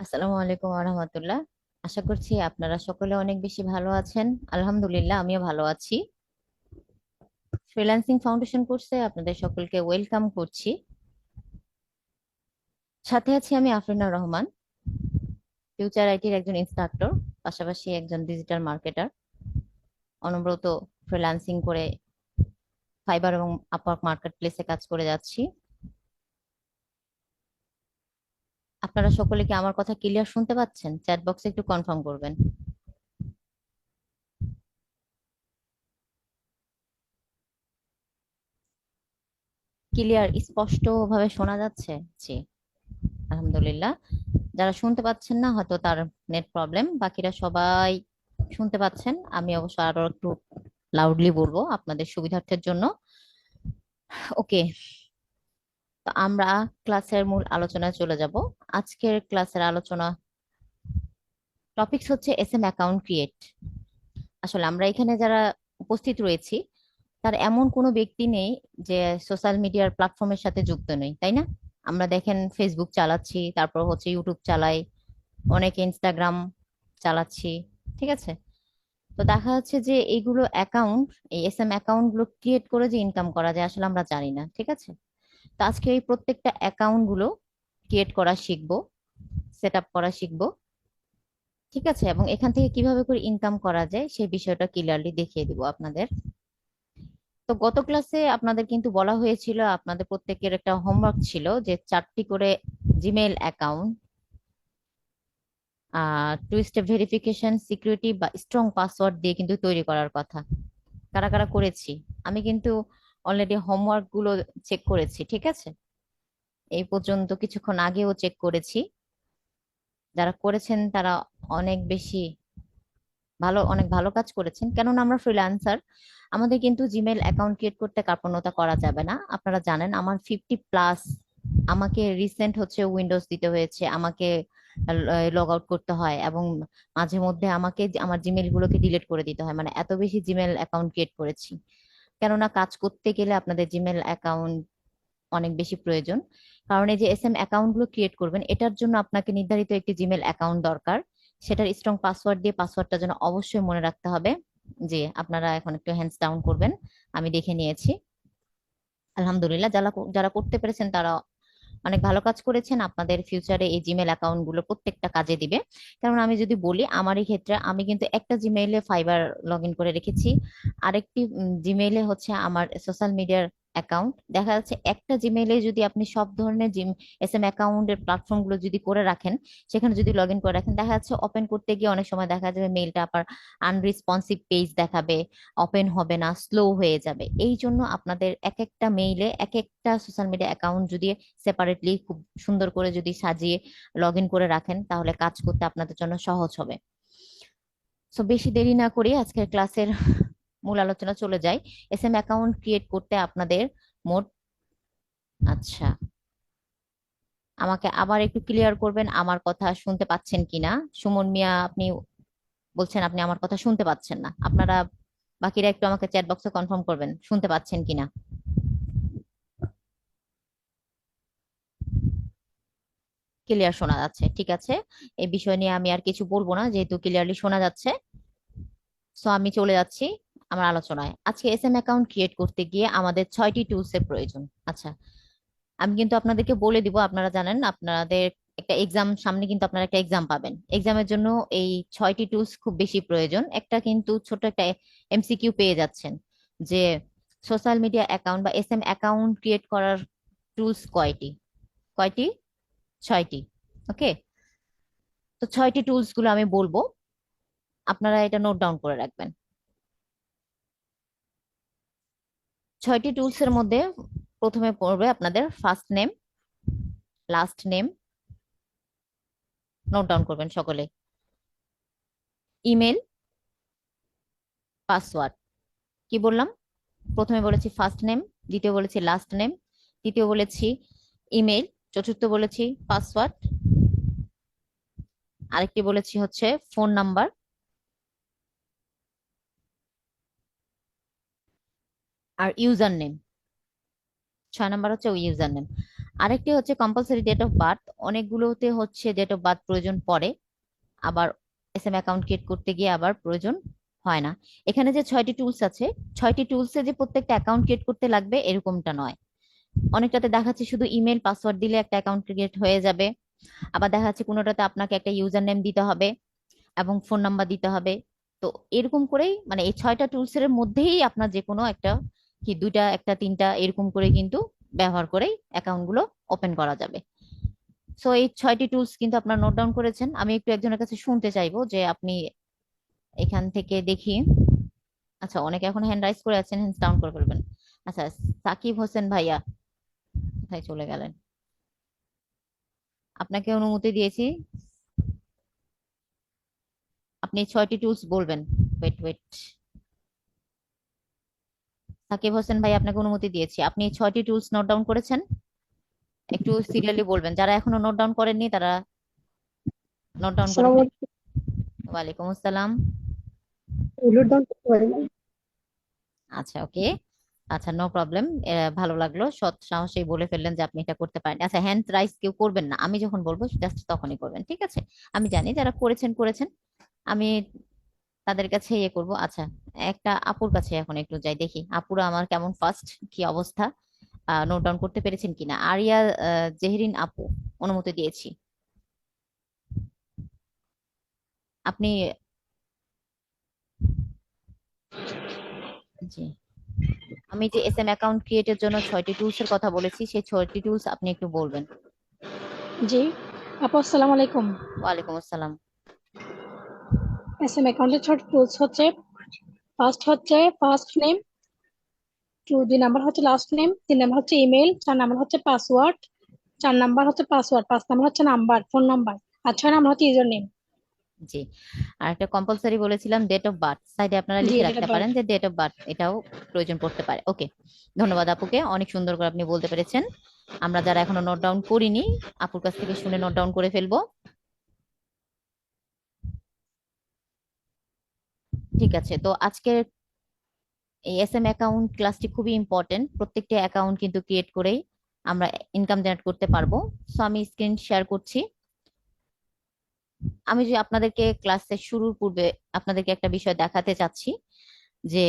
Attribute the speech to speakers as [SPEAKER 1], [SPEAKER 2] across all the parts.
[SPEAKER 1] আসসালামু আলাইকুম রহমতুল্লাহ। আশা করছি আপনারা সকলে অনেক বেশি ভালো আছেন। আলহামদুলিল্লাহ, আমিও ভালো আছি। ফ্রিল্যান্সিং ফাউন্ডেশন কোর্সে আপনাদের সকলকে ওয়েলকাম করছি। সাথে আছি আমি আফরিনা রহমান, ফিউচার আইটির একজন ইনস্ট্রাক্টর, পাশাপাশি একজন ডিজিটাল মার্কেটার। অনবরত ফ্রিল্যান্সিং করে ফাইবার এবং আপওয়ার্ক মার্কেট প্লেসে কাজ করে যাচ্ছি। আপনারা সকলে কি আমার কথা ক্লিয়ার শুনতে পাচ্ছেন? চ্যাট বক্সে একটু কনফার্ম করবেন। ক্লিয়ার, স্পষ্ট ভাবে শোনা যাচ্ছে? জি, আলহামদুলিল্লাহ। যারা শুনতে পাচ্ছেন না, হয়তো তার নেট প্রবলেম, বাকিরা সবাই শুনতে পাচ্ছেন। আমি অবশ্য আরো একটু লাউডলি বলবো আপনাদের সুবিধার্থের জন্য। ওকে, তো আমরা ক্লাসের মূল আলোচনায় চলে যাব। আজকের ক্লাসের আলোচনা টপিকস হচ্ছে এসএম অ্যাকাউন্ট ক্রিয়েট। আসলে আমরা এখানে যারা উপস্থিত রয়েছি, তার এমন কোনো ব্যক্তি নেই যে সোশ্যাল মিডিয়ার প্ল্যাটফর্মের সাথে যুক্ত নেই, তাই না? আমরা দেখেন ফেসবুক চালাচ্ছি, তারপর হচ্ছে ইউটিউব চালাই, অনেকে ইনস্টাগ্রাম চালাচ্ছি, ঠিক আছে? তো দেখা যাচ্ছে যে এইগুলো অ্যাকাউন্ট, এই এসএম অ্যাকাউন্ট গুলো ক্রিয়েট করে যে ইনকাম করা যায় আসলে আমরা জানি না, ঠিক আছে? তো আজকে এই প্রত্যেকটা অ্যাকাউন্ট গুলো ক্রিয়েট করা শিখবো, সেট আপ করা শিখবো, ঠিক আছে? এবং এখান থেকে কিভাবে করে ইনকাম করা যায় সেই বিষয়টা ক্লিয়ারলি দেখিয়ে দিব আপনাদের। তো গত ক্লাসে আপনাদের কিন্তু বলা হয়েছিল, আপনাদের প্রত্যেকের একটা হোমওয়ার্ক ছিল যে 4টি করে Gmail account two step verification, security বা স্ট্রং পাসওয়ার্ড দিয়ে কিন্তু তৈরি করার কথা। কারা কারা করেছি? আমি কিন্তু অলরেডি হোমওয়ার্ক গুলো চেক করেছি, ঠিক আছে? এই পর্যন্ত কিছুক্ষণ আগেও চেক করেছি। যারা করেছেন তারা অনেক বেশি ভালো, অনেক ভালো কাজ করেছেন, কেননা আমরা ফ্রিল্যান্সার। আমাদের কিন্তু জিমেল অ্যাকাউন্ট ক্রিয়েট করতে কার্পণ্যতা করা যাবে না। আপনারা জানেন আমার 50+, আমাকে রিসেন্ট হচ্ছে উইন্ডোজ দিতে হয়েছে, আমাকে লগ আউট করতে হয়, এবং মাঝে মধ্যে আমাকে আমার জিমেল গুলোকে ডিলিট করে দিতে হয়, মানে এত বেশি জিমেল অ্যাকাউন্ট ক্রিয়েট করেছি। কেননা কাজ করতে গেলে আপনাদের জিমেল অ্যাকাউন্ট অনেক বেশি প্রয়োজন। কারণ এই যে এসএম অ্যাকাউন্ট গুলো ক্রিয়েট করবেন, এটার জন্য আপনাকে নির্ধারিত একটি জিমেল অ্যাকাউন্ট দরকার। সেটার স্ট্রং পাসওয়ার্ড দিয়ে পাসওয়ার্ডটা যেন অবশ্যই মনে রাখতে হবে। জি, আপনারা এখন একটু হ্যান্ডস ডাউন করবেন। আমি দেখে নিয়েছি। আলহামদুলিল্লাহ, যারা যারা করতে পেরেছেন তারা অনেক ভালো কাজ করেছেন। আপনাদের ফিউচারে এই জিমেল অ্যাকাউন্ট গুলো প্রত্যেকটা কাজে দিবে। কারণ আমি যদি বলি আমারই ক্ষেত্রে, আমি কিন্তু একটা জিমেইলে ফাইবার লগ ইন করে রেখেছি, আরেকটি জিমেইলে হচ্ছে আমার সোশ্যাল মিডিয়ার অ্যাকাউন্ট। দেখা যাচ্ছে একটা জিমেইলে যদি আপনি সব ধরনের এসএম অ্যাকাউন্টের প্ল্যাটফর্ম গুলো যদি করে রাখেন, সেখানে যদি লগ ইন করে রাখেন, দেখা যাচ্ছে ওপেন করতে গিয়ে অনেক সময় দেখা যাবে মেইলটা আবার আনরেসপন্সিভ পেজ দেখাবে, ওপেন হবে না, স্লো হয়ে যাবে। এই জন্য আপনাদের এক একটা মেইলে এক একটা সোশ্যাল মিডিয়া অ্যাকাউন্ট যদি সেপারেটলি খুব সুন্দর করে যদি সাজিয়ে লগ ইন করে রাখেন, তাহলে কাজ করতে আপনাদের জন্য সহজ হবে। সো বেশি দেরি না করে আজকের ক্লাসের মূল আলোচনা চলে যাই। এসএম অ্যাকাউন্ট ক্রিয়েট করতে আপনাদের মোট, আচ্ছা, আমাকে আবার একটু ক্লিয়ার করবেন আমার কথা শুনতে পাচ্ছেন কিনা। সুমন মিয়া, আপনি বলছেন আপনি আমার কথা শুনতে পাচ্ছেন না। আপনারা বাকিরা একটু আমাকে চ্যাট বক্সে কনফার্ম করবেন শুনতে পাচ্ছেন কিনা। ক্লিয়ার শোনা যাচ্ছে, ঠিক আছে। এই বিষয় নিয়ে আমি আর কিছু বলবো না, যেহেতু ক্লিয়ারলি শোনা যাচ্ছে। সো আমি চলে যাচ্ছি আমার আলোচনায়। আজকে এসএম অ্যাকাউন্ট ক্রিয়েট করতে গিয়ে আমাদের 6টি টুলস এর প্রয়োজন। আচ্ছা, আমি কিন্তু আপনাদেরকে বলে দিব, আপনারা জানেন আপনাদের একটা এক্সাম সামনে, কিন্তু আপনারা একটা এক্সাম পাবেন। এক্সামের জন্য এই 6টি টুলস খুব বেশি প্রয়োজন। একটা কিন্তু ছোট একটা এমসিকিউ পেয়ে যাচ্ছেন যে সোশ্যাল মিডিয়া অ্যাকাউন্ট বা এসএম অ্যাকাউন্ট ক্রিয়েট করার টুলস কয়টি? কয়টি? 6টি। ওকে, তো 6টি টুলস গুলো আমি বলবো, আপনারা এটা নোট ডাউন করে রাখবেন। 6টি টুলস এর মধ্যে প্রথমে পড়বে আপনাদের first name, last name, note down করবেন সকলে। Email, password. কি বললাম? প্রথমে বলেছি ফার্স্ট নেম, দ্বিতীয় বলেছি লাস্ট নেম, তৃতীয় বলেছি ইমেল, চতুর্থ বলেছি পাসওয়ার্ড, আরেকটি বলেছি হচ্ছে ফোন নাম্বার, আর ইউজার নেম। 6 নাম্বার হচ্ছে ইউজার নেম। আরেকটি হচ্ছে কম্পালসরি ডেট অফ বার্থ। অনেকগুলোতে হচ্ছে ডেট অফ বার্থ প্রয়োজন পড়ে, আবার এসএম অ্যাকাউন্ট ক্রিয়েট করতে গিয়ে আবার প্রয়োজন হয় না। এখানে যে 6টি টুলস আছে, 6টি টুলসে যে প্রত্যেকটা অ্যাকাউন্ট ক্রিয়েট করতে লাগবে এরকমটা নয়। অনেকটাতে দেখাচ্ছে শুধু ইমেল পাসওয়ার্ড দিলে একটা অ্যাকাউন্ট ক্রিয়েট হয়ে যাবে, আবার দেখা যাচ্ছে কোনোটাতে আপনাকে একটা ইউজার নেম দিতে হবে এবং ফোন নাম্বার দিতে হবে। তো এরকম করেই মানে এই 6টা টুলস এর মধ্যেই আপনার যে কোনো একটা, কি দুইটা একটা তিনটা এরকম করে কিন্তু ব্যবহার করেই অ্যাকাউন্ট গুলো ওপেন করা যাবে। সো এই 6টি টুলস কিন্তু আপনার নোট ডাউন করেছেন। আমি একটু একজনের কাছে শুনতে চাইবো যে আপনি এখান থেকে দেখি। আচ্ছা, অনেকে এখন হ্যান্ড রাইজ করে আছেন, হ্যান্ড ডাউন করে ফেলবেন। আচ্ছা, সাকিব হোসেন ভাইয়া কোথায় চলে গেলেন? আপনাকে অনুমতি দিয়েছি, আপনি 6টি টুলস বলবেন। ওয়েট ওয়েট, সাকিব হোসেন ভাই আপনাকে অনুমতি দিয়েছি, আপনি 6টি টুলস নোট ডাউন করেছেন? একটু সিরিয়ালি বলবেন, যারা এখনো নোট ডাউন করেননি তারা নোট ডাউন করে
[SPEAKER 2] আসসালামু
[SPEAKER 1] ফেলুন।
[SPEAKER 2] আলাইকুম।
[SPEAKER 1] ওয়ালাইকুম আসসালাম।
[SPEAKER 2] উলুর দাম করতে পারি না।
[SPEAKER 1] আচ্ছা, ওকে। আচ্ছা, নো প্রবলেম। ভালো লাগলো, সৎ সাহসেই বলে ফেললেন যে আপনি এটা করতে পারেন। আচ্ছা, হ্যান্ড রাইজ কেউ করবেন না, আমি যখন বলবো জাস্ট তখনই করবেন, ঠিক আছে? আমি জানি যারা করেছেন করেছেন, আমি তাদের কাছে ইয়ে করব। আচ্ছা, একটা আপুর কাছে এখন একটু যাই, দেখি আপুরা আমার কেমন ফার্স্ট কি অবস্থা, নোট ডাউন করতে পেরেছেন কিনা। আরিয়া জেহরিন আপু, অনুমতি দিয়েছি। আপনি, জি, আমি যে এসএম অ্যাকাউন্ট ক্রিয়েটের জন্য 6টি টুলস এর কথা বলেছি, সেই 6টি টুলস আপনি একটু বলবেন।
[SPEAKER 2] জি আপু, আসসালামু আলাইকুম।
[SPEAKER 1] ওয়ালাইকুম আসসালাম।
[SPEAKER 2] এসএম অ্যাকাউন্টের ছোট টুলস হচ্ছে, ফার্স্ট নেম, 2 নাম্বার হচ্ছে লাস্ট নেম, 3 নাম্বার হচ্ছে ইমেল, 4 নাম্বার হচ্ছে পাসওয়ার্ড, 4 নাম্বার হচ্ছে পাসওয়ার্ড, 5 নাম্বার হচ্ছে নাম্বার, ফোন নাম্বার, আর 6 নাম্বার হচ্ছে ইউজার নেম।
[SPEAKER 1] জি, আর একটা কম্পালসরি বলেছিলাম ডেট অফ বার্থ, সাইডে আপনারা
[SPEAKER 2] জি,
[SPEAKER 1] লিখে
[SPEAKER 2] ডেট
[SPEAKER 1] রাখতে
[SPEAKER 2] অফ বার্থ।
[SPEAKER 1] পারেন যে ডেট অফ বার্থ, এটাও প্রয়োজন পড়তে পারে। ওকে, ধন্যবাদ আপুকে, অনেক সুন্দর করে আপনি বলতে পেরেছেন। আমরা যারা এখনো নোট ডাউন করিনি, আপুর কাছ থেকে শুনে নোট ডাউন করে ফেলবো। ঠিক আছে, তো আজকের এই এসএম অ্যাকাউন্ট ক্লাসটি খুবই ইম্পর্টেন্ট। প্রত্যেকটি অ্যাকাউন্ট কিন্তু ক্রিয়েট করেই আমরা ইনকাম জেনারেট করতে পারবো। সো আমি স্ক্রিন শেয়ার করছি। আমি যে আপনাদেরকে ক্লাসের শুরুর পূর্বে আপনাদেরকে একটা বিষয় দেখাতে চাচ্ছি যে,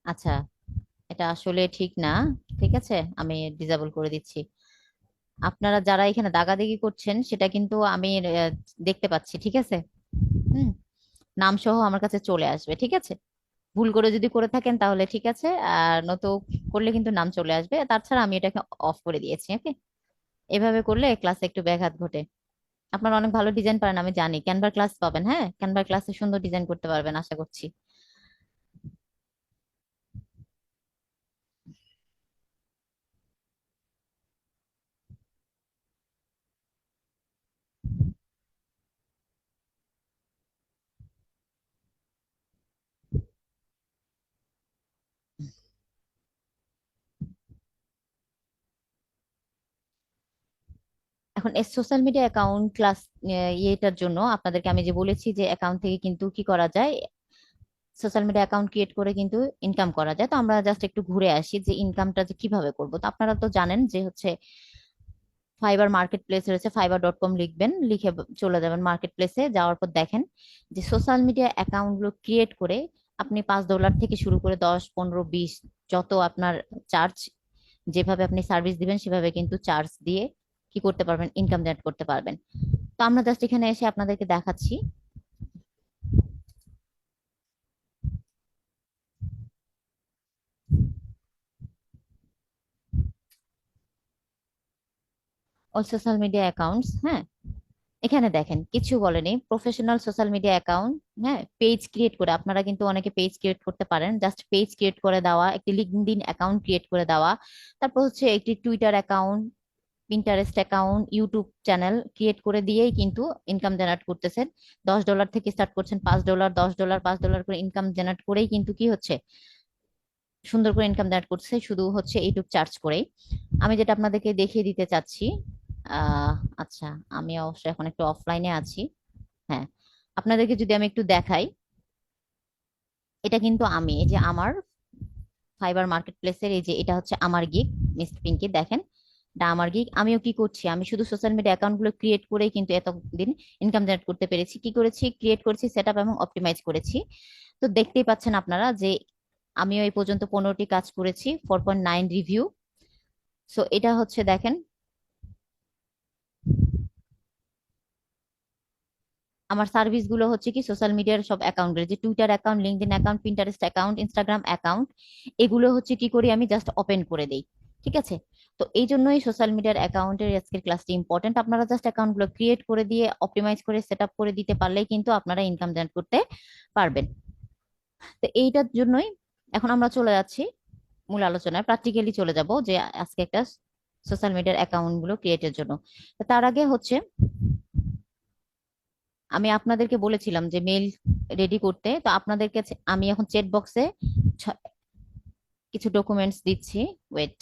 [SPEAKER 1] আচ্ছা, এটা আসলে ঠিক না। ঠিক আছে, আমি ডিসেবল করে দিচ্ছি। আপনারা যারা এখানে দাগাদাগি করছেন সেটা কিন্তু আমি দেখতে পাচ্ছি, ঠিক আছে? হুম, নাম সহ আমার কাছে চলে আসবে, ঠিক আছে? ভুল করে যদি করে থাকেন তাহলে ঠিক আছে, আর নয়তো করলে কিন্তু নাম চলে আসবে। তাছাড়া আমি এটাকে অফ করে দিয়েছি, ওকে? এভাবে করলে ক্লাসে একটু ব্যাঘাত ঘটে। আপনারা অনেক ভালো ডিজাইন পারেন আমি জানি, ক্যানভা ক্লাস পাবেন, হ্যাঁ, ক্যানভা ক্লাসে সুন্দর ডিজাইন করতে পারবেন আশা করছি। এখন এই সোশ্যাল মিডিয়া অ্যাকাউন্ট ক্লাস ইয়েটার জন্য আপনাদেরকে আমি যে বলেছি যে অ্যাকাউন্ট থেকে কিন্তু কি করা যায়, সোশ্যাল মিডিয়া অ্যাকাউন্ট ক্রিয়েট করে কিন্তু ইনকাম করা যায়। তো আমরা জাস্ট একটু ঘুরে আসি যে ইনকামটা যে কিভাবে করব। তো আপনারা তো জানেন যে হচ্ছে ফাইবার মার্কেট প্লেস রয়েছে, fiverr.com লিখবেন, লিখে চলে যাবেন মার্কেট প্লেসে, যাওয়ার পর দেখেন যে সোশ্যাল মিডিয়া অ্যাকাউন্ট গুলো ক্রিয়েট করে আপনি $5 থেকে শুরু করে 10, 15, 20, যত আপনার চার্জ, যেভাবে আপনি সার্ভিস দিবেন সেভাবে কিন্তু চার্জ দিয়ে কি করতে পারবেন, ইনকাম জেনারেট করতে পারবেন। তো আমরা জাস্ট এখানে এসে আপনাদেরকে দেখাচ্ছি। অল সোশ্যাল মিডিয়া অ্যাকাউন্টস, হ্যাঁ, এখানে দেখেন কিছু বলেনি, প্রফেশনাল সোশ্যাল মিডিয়া অ্যাকাউন্ট, হ্যাঁ, পেজ ক্রিয়েট করে আপনারা কিন্তু অনেকে পেজ ক্রিয়েট করতে পারেন। জাস্ট পেজ ক্রিয়েট করে দেওয়া, একটি লিঙ্কডইন অ্যাকাউন্ট ক্রিয়েট করে দেওয়া, তারপর হচ্ছে একটি Twitter account, Pinterest account, YouTube channel create করে দিয়েই কিন্তু ইনকাম জেনারেট করতেছেন। $10 থেকে স্টার্ট করছেন, $5, $10, $5 করে ইনকাম জেনারেট করেই কিন্তু কি হচ্ছে, সুন্দর করে ইনকাম জেনারেট করছে, শুধু হচ্ছে এইটুক চার্জ করেই। আমি যেটা আপনাদেরকে দেখিয়ে দিতে চাচ্ছি, আহ আচ্ছা, আমি অবশ্যই এখন একটু অফলাইনে আছি। হ্যাঁ, আপনাদেরকে যদি আমি একটু দেখাই, এটা কিন্তু আমি, এই যে আমার ফাইবার মার্কেট প্লেসের এই যে এটা হচ্ছে আমার গিগ, মিস পিঙ্কি দেখেন, এটা আমার গিগ। আমিও কি করছি, আমি শুধু সোশ্যাল মিডিয়া অ্যাকাউন্ট গুলো ক্রিয়েট করেই কিন্তু এতদিন ইনকাম জেনারেট করতে পেরেছি। কি করেছি, ক্রিয়েট করেছি, সেট আপ এবং অপটিমাইজ করেছি। তো দেখতেই পাচ্ছেন আপনারা যে আমিও এই পর্যন্ত 15টি কাজ করেছি, 4.9 রিভিউ। সো এটা হচ্ছে দেখেন আমার সার্ভিস গুলো হচ্ছে কি সোশ্যাল মিডিয়ার সব অ্যাকাউন্ট, যে Twitter account, LinkedIn account, Pinterest account, Instagram account, এগুলো হচ্ছে কি করি, আমি জাস্ট ওপেন করে দেই। ঠিক আছে, তো এই জন্যই সোশ্যাল মিডিয়ার অ্যাকাউন্টের আজকের ক্লাসটি ইম্পর্টেন্ট। আপনারা জাস্ট অ্যাকাউন্ট গুলো ক্রিয়েট করে দিয়ে অপটিমাইজ করে সেট আপ করে দিতে পারলেই কিন্তু আপনারা ইনকাম জেনারেট করতে পারবেন। তো এইটার জন্যই এখন আমরা চলে যাচ্ছি মূল আলোচনায়, প্র্যাকটিক্যালি চলে যাব যে আজকে একটা সোশ্যাল মিডিয়ার অ্যাকাউন্ট গুলো ক্রিয়েটের জন্য। তো তার আগে হচ্ছে আমি আপনাদেরকে বলেছিলাম যে মেইল রেডি করতে, তো আপনাদের কাছে আমি এখন চ্যাট বক্সে কিছু ডকুমেন্টস দিচ্ছি। ওয়েট,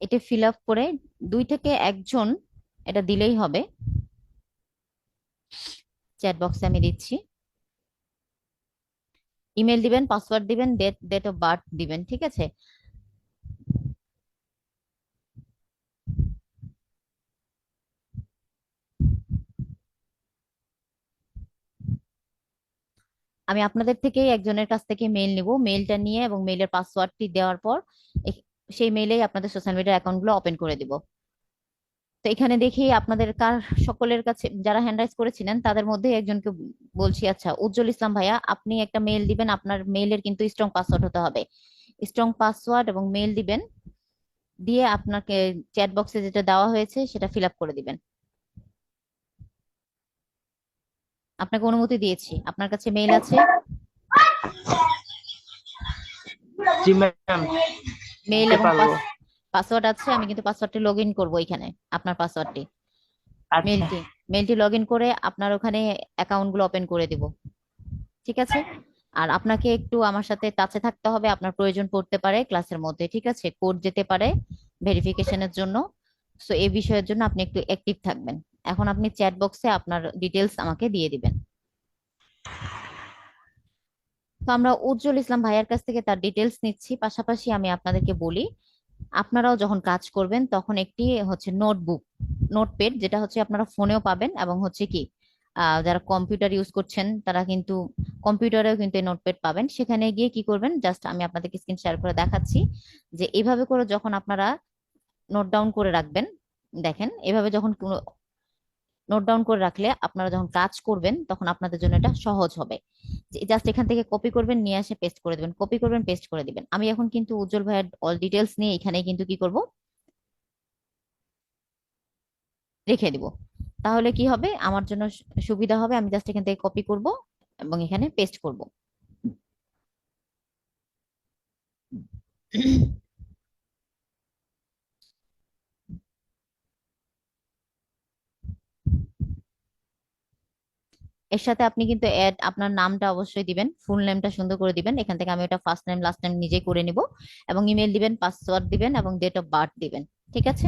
[SPEAKER 1] এটা ফিল আপ করে 2 থেকে 1 জন এটা দিলেই হবে। চ্যাট বক্সে আমি দিচ্ছি, ইমেল দিবেন, পাসওয়ার্ড দিবেন, ডেট ডেট অফ বার্থ দিবেন। ঠিক আছে, আমি আপনাদের থেকেই একজনের কাছ থেকে মেইল নিব, মেইলটা নিয়ে এবং মেইলের পাসওয়ার্ডটি দেওয়ার পর সেই মেইলেই আপনাদের সোশ্যাল মিডিয়া অ্যাকাউন্ট গুলো ওপেন করে দিব। তো এখানে দেখি আপনাদের কার সকলের কাছে যারা হ্যান্ড রাইজ করেছিলেন তাদের মধ্যে একজনকে বলছি। আচ্ছা, উজ্জ্বল ইসলাম ভাইয়া, আপনি একটা মেইল দিবেন, আপনার মেইলের কিন্তু স্ট্রং পাসওয়ার্ড হতে হবে। স্ট্রং পাসওয়ার্ড এবং মেইল দিবেন, দিয়ে আপনাকে চ্যাট বক্সে যেটা দেওয়া হয়েছে সেটা ফিল আপ করে দিবেন। আপনাকে অনুমতি দিয়েছি, আপনার কাছে মেইল আছে,
[SPEAKER 3] জি ম্যাম,
[SPEAKER 1] মেইল
[SPEAKER 3] দিতে
[SPEAKER 1] এবং
[SPEAKER 3] পারবো।
[SPEAKER 1] পাসওয়ার্ড আছে। আমি কিন্তু পাসওয়ার্ডটি লগ ইন করবো এখানে, আপনার পাসওয়ার্ডটি,
[SPEAKER 3] আচ্ছা।
[SPEAKER 1] মেইলটি মেইলটি লগ ইন করে আপনার ওখানে অ্যাকাউন্ট গুলো ওপেন করে দিব। ঠিক আছে, আর আপনাকে একটু আমার সাথে টাচে থাকতে হবে, আপনার প্রয়োজন পড়তে পারে ক্লাসের মধ্যে। ঠিক আছে, কোড যেতে পারে ভেরিফিকেশনের জন্য। সো এই বিষয়ের জন্য আপনি একটু অ্যাক্টিভ থাকবেন। এখন আপনি চ্যাট বক্সে আপনার ডিটেলস আমাকে দিয়ে দিবেন। তো আমরা উজ্জ্বল ইসলাম ভাইয়ার কাছ থেকে তার ডিটেলস নিচ্ছি, পাশাপাশি আমি আপনাদেরকে বলি আপনারাও যখন কাজ করবেন তখন একটি হচ্ছে নোটবুক, নোটপ্যাড, যেটা হচ্ছে আপনারা ফোনেও পাবেন এবং হচ্ছে কি যারা কম্পিউটার ইউজ করছেন তারা কিন্তু কম্পিউটারেও কিন্তু এই নোটপ্যাড পাবেন। সেখানে গিয়ে কি করবেন, জাস্ট আমি আপনাদেরকে স্ক্রিন শেয়ার করে দেখাচ্ছি যে এইভাবে করে যখন আপনারা নোট ডাউন করে রাখবেন, দেখেন এভাবে যখন নোট ডাউন করে রাখলে আপনারা যখন কাজ করবেন তখন আপনাদের জন্য এটা সহজ হবে। জাস্ট এখান থেকে কপি করবেন, নিয়ে এসে পেস্ট করে দিবেন, কপি করবেন, পেস্ট করে দিবেন। আমি এখন কিন্তু উজ্জ্বল ভাইয়ের অল ডিটেলস নিয়ে এখানে কিন্তু কি করব, রেখে দিব। তাহলে কি হবে, আমার জন্য সুবিধা হবে। আমি জাস্ট এখান থেকে কপি করব এবং এখানে পেস্ট করব। এর সাথে আপনি কিন্তু অ্যাড আপনার নামটা অবশ্যই দিবেন, ফুল নেমটা সুন্দর করে দিবেন। এখান থেকে আমি ওটা ফার্স্ট নেম লাস্ট নেম নিজেই করে নিব, এবং ইমেল দিবেন, পাসওয়ার্ড দিবেন এবং ডেট অফ বার্থ দিবেন। ঠিক আছে,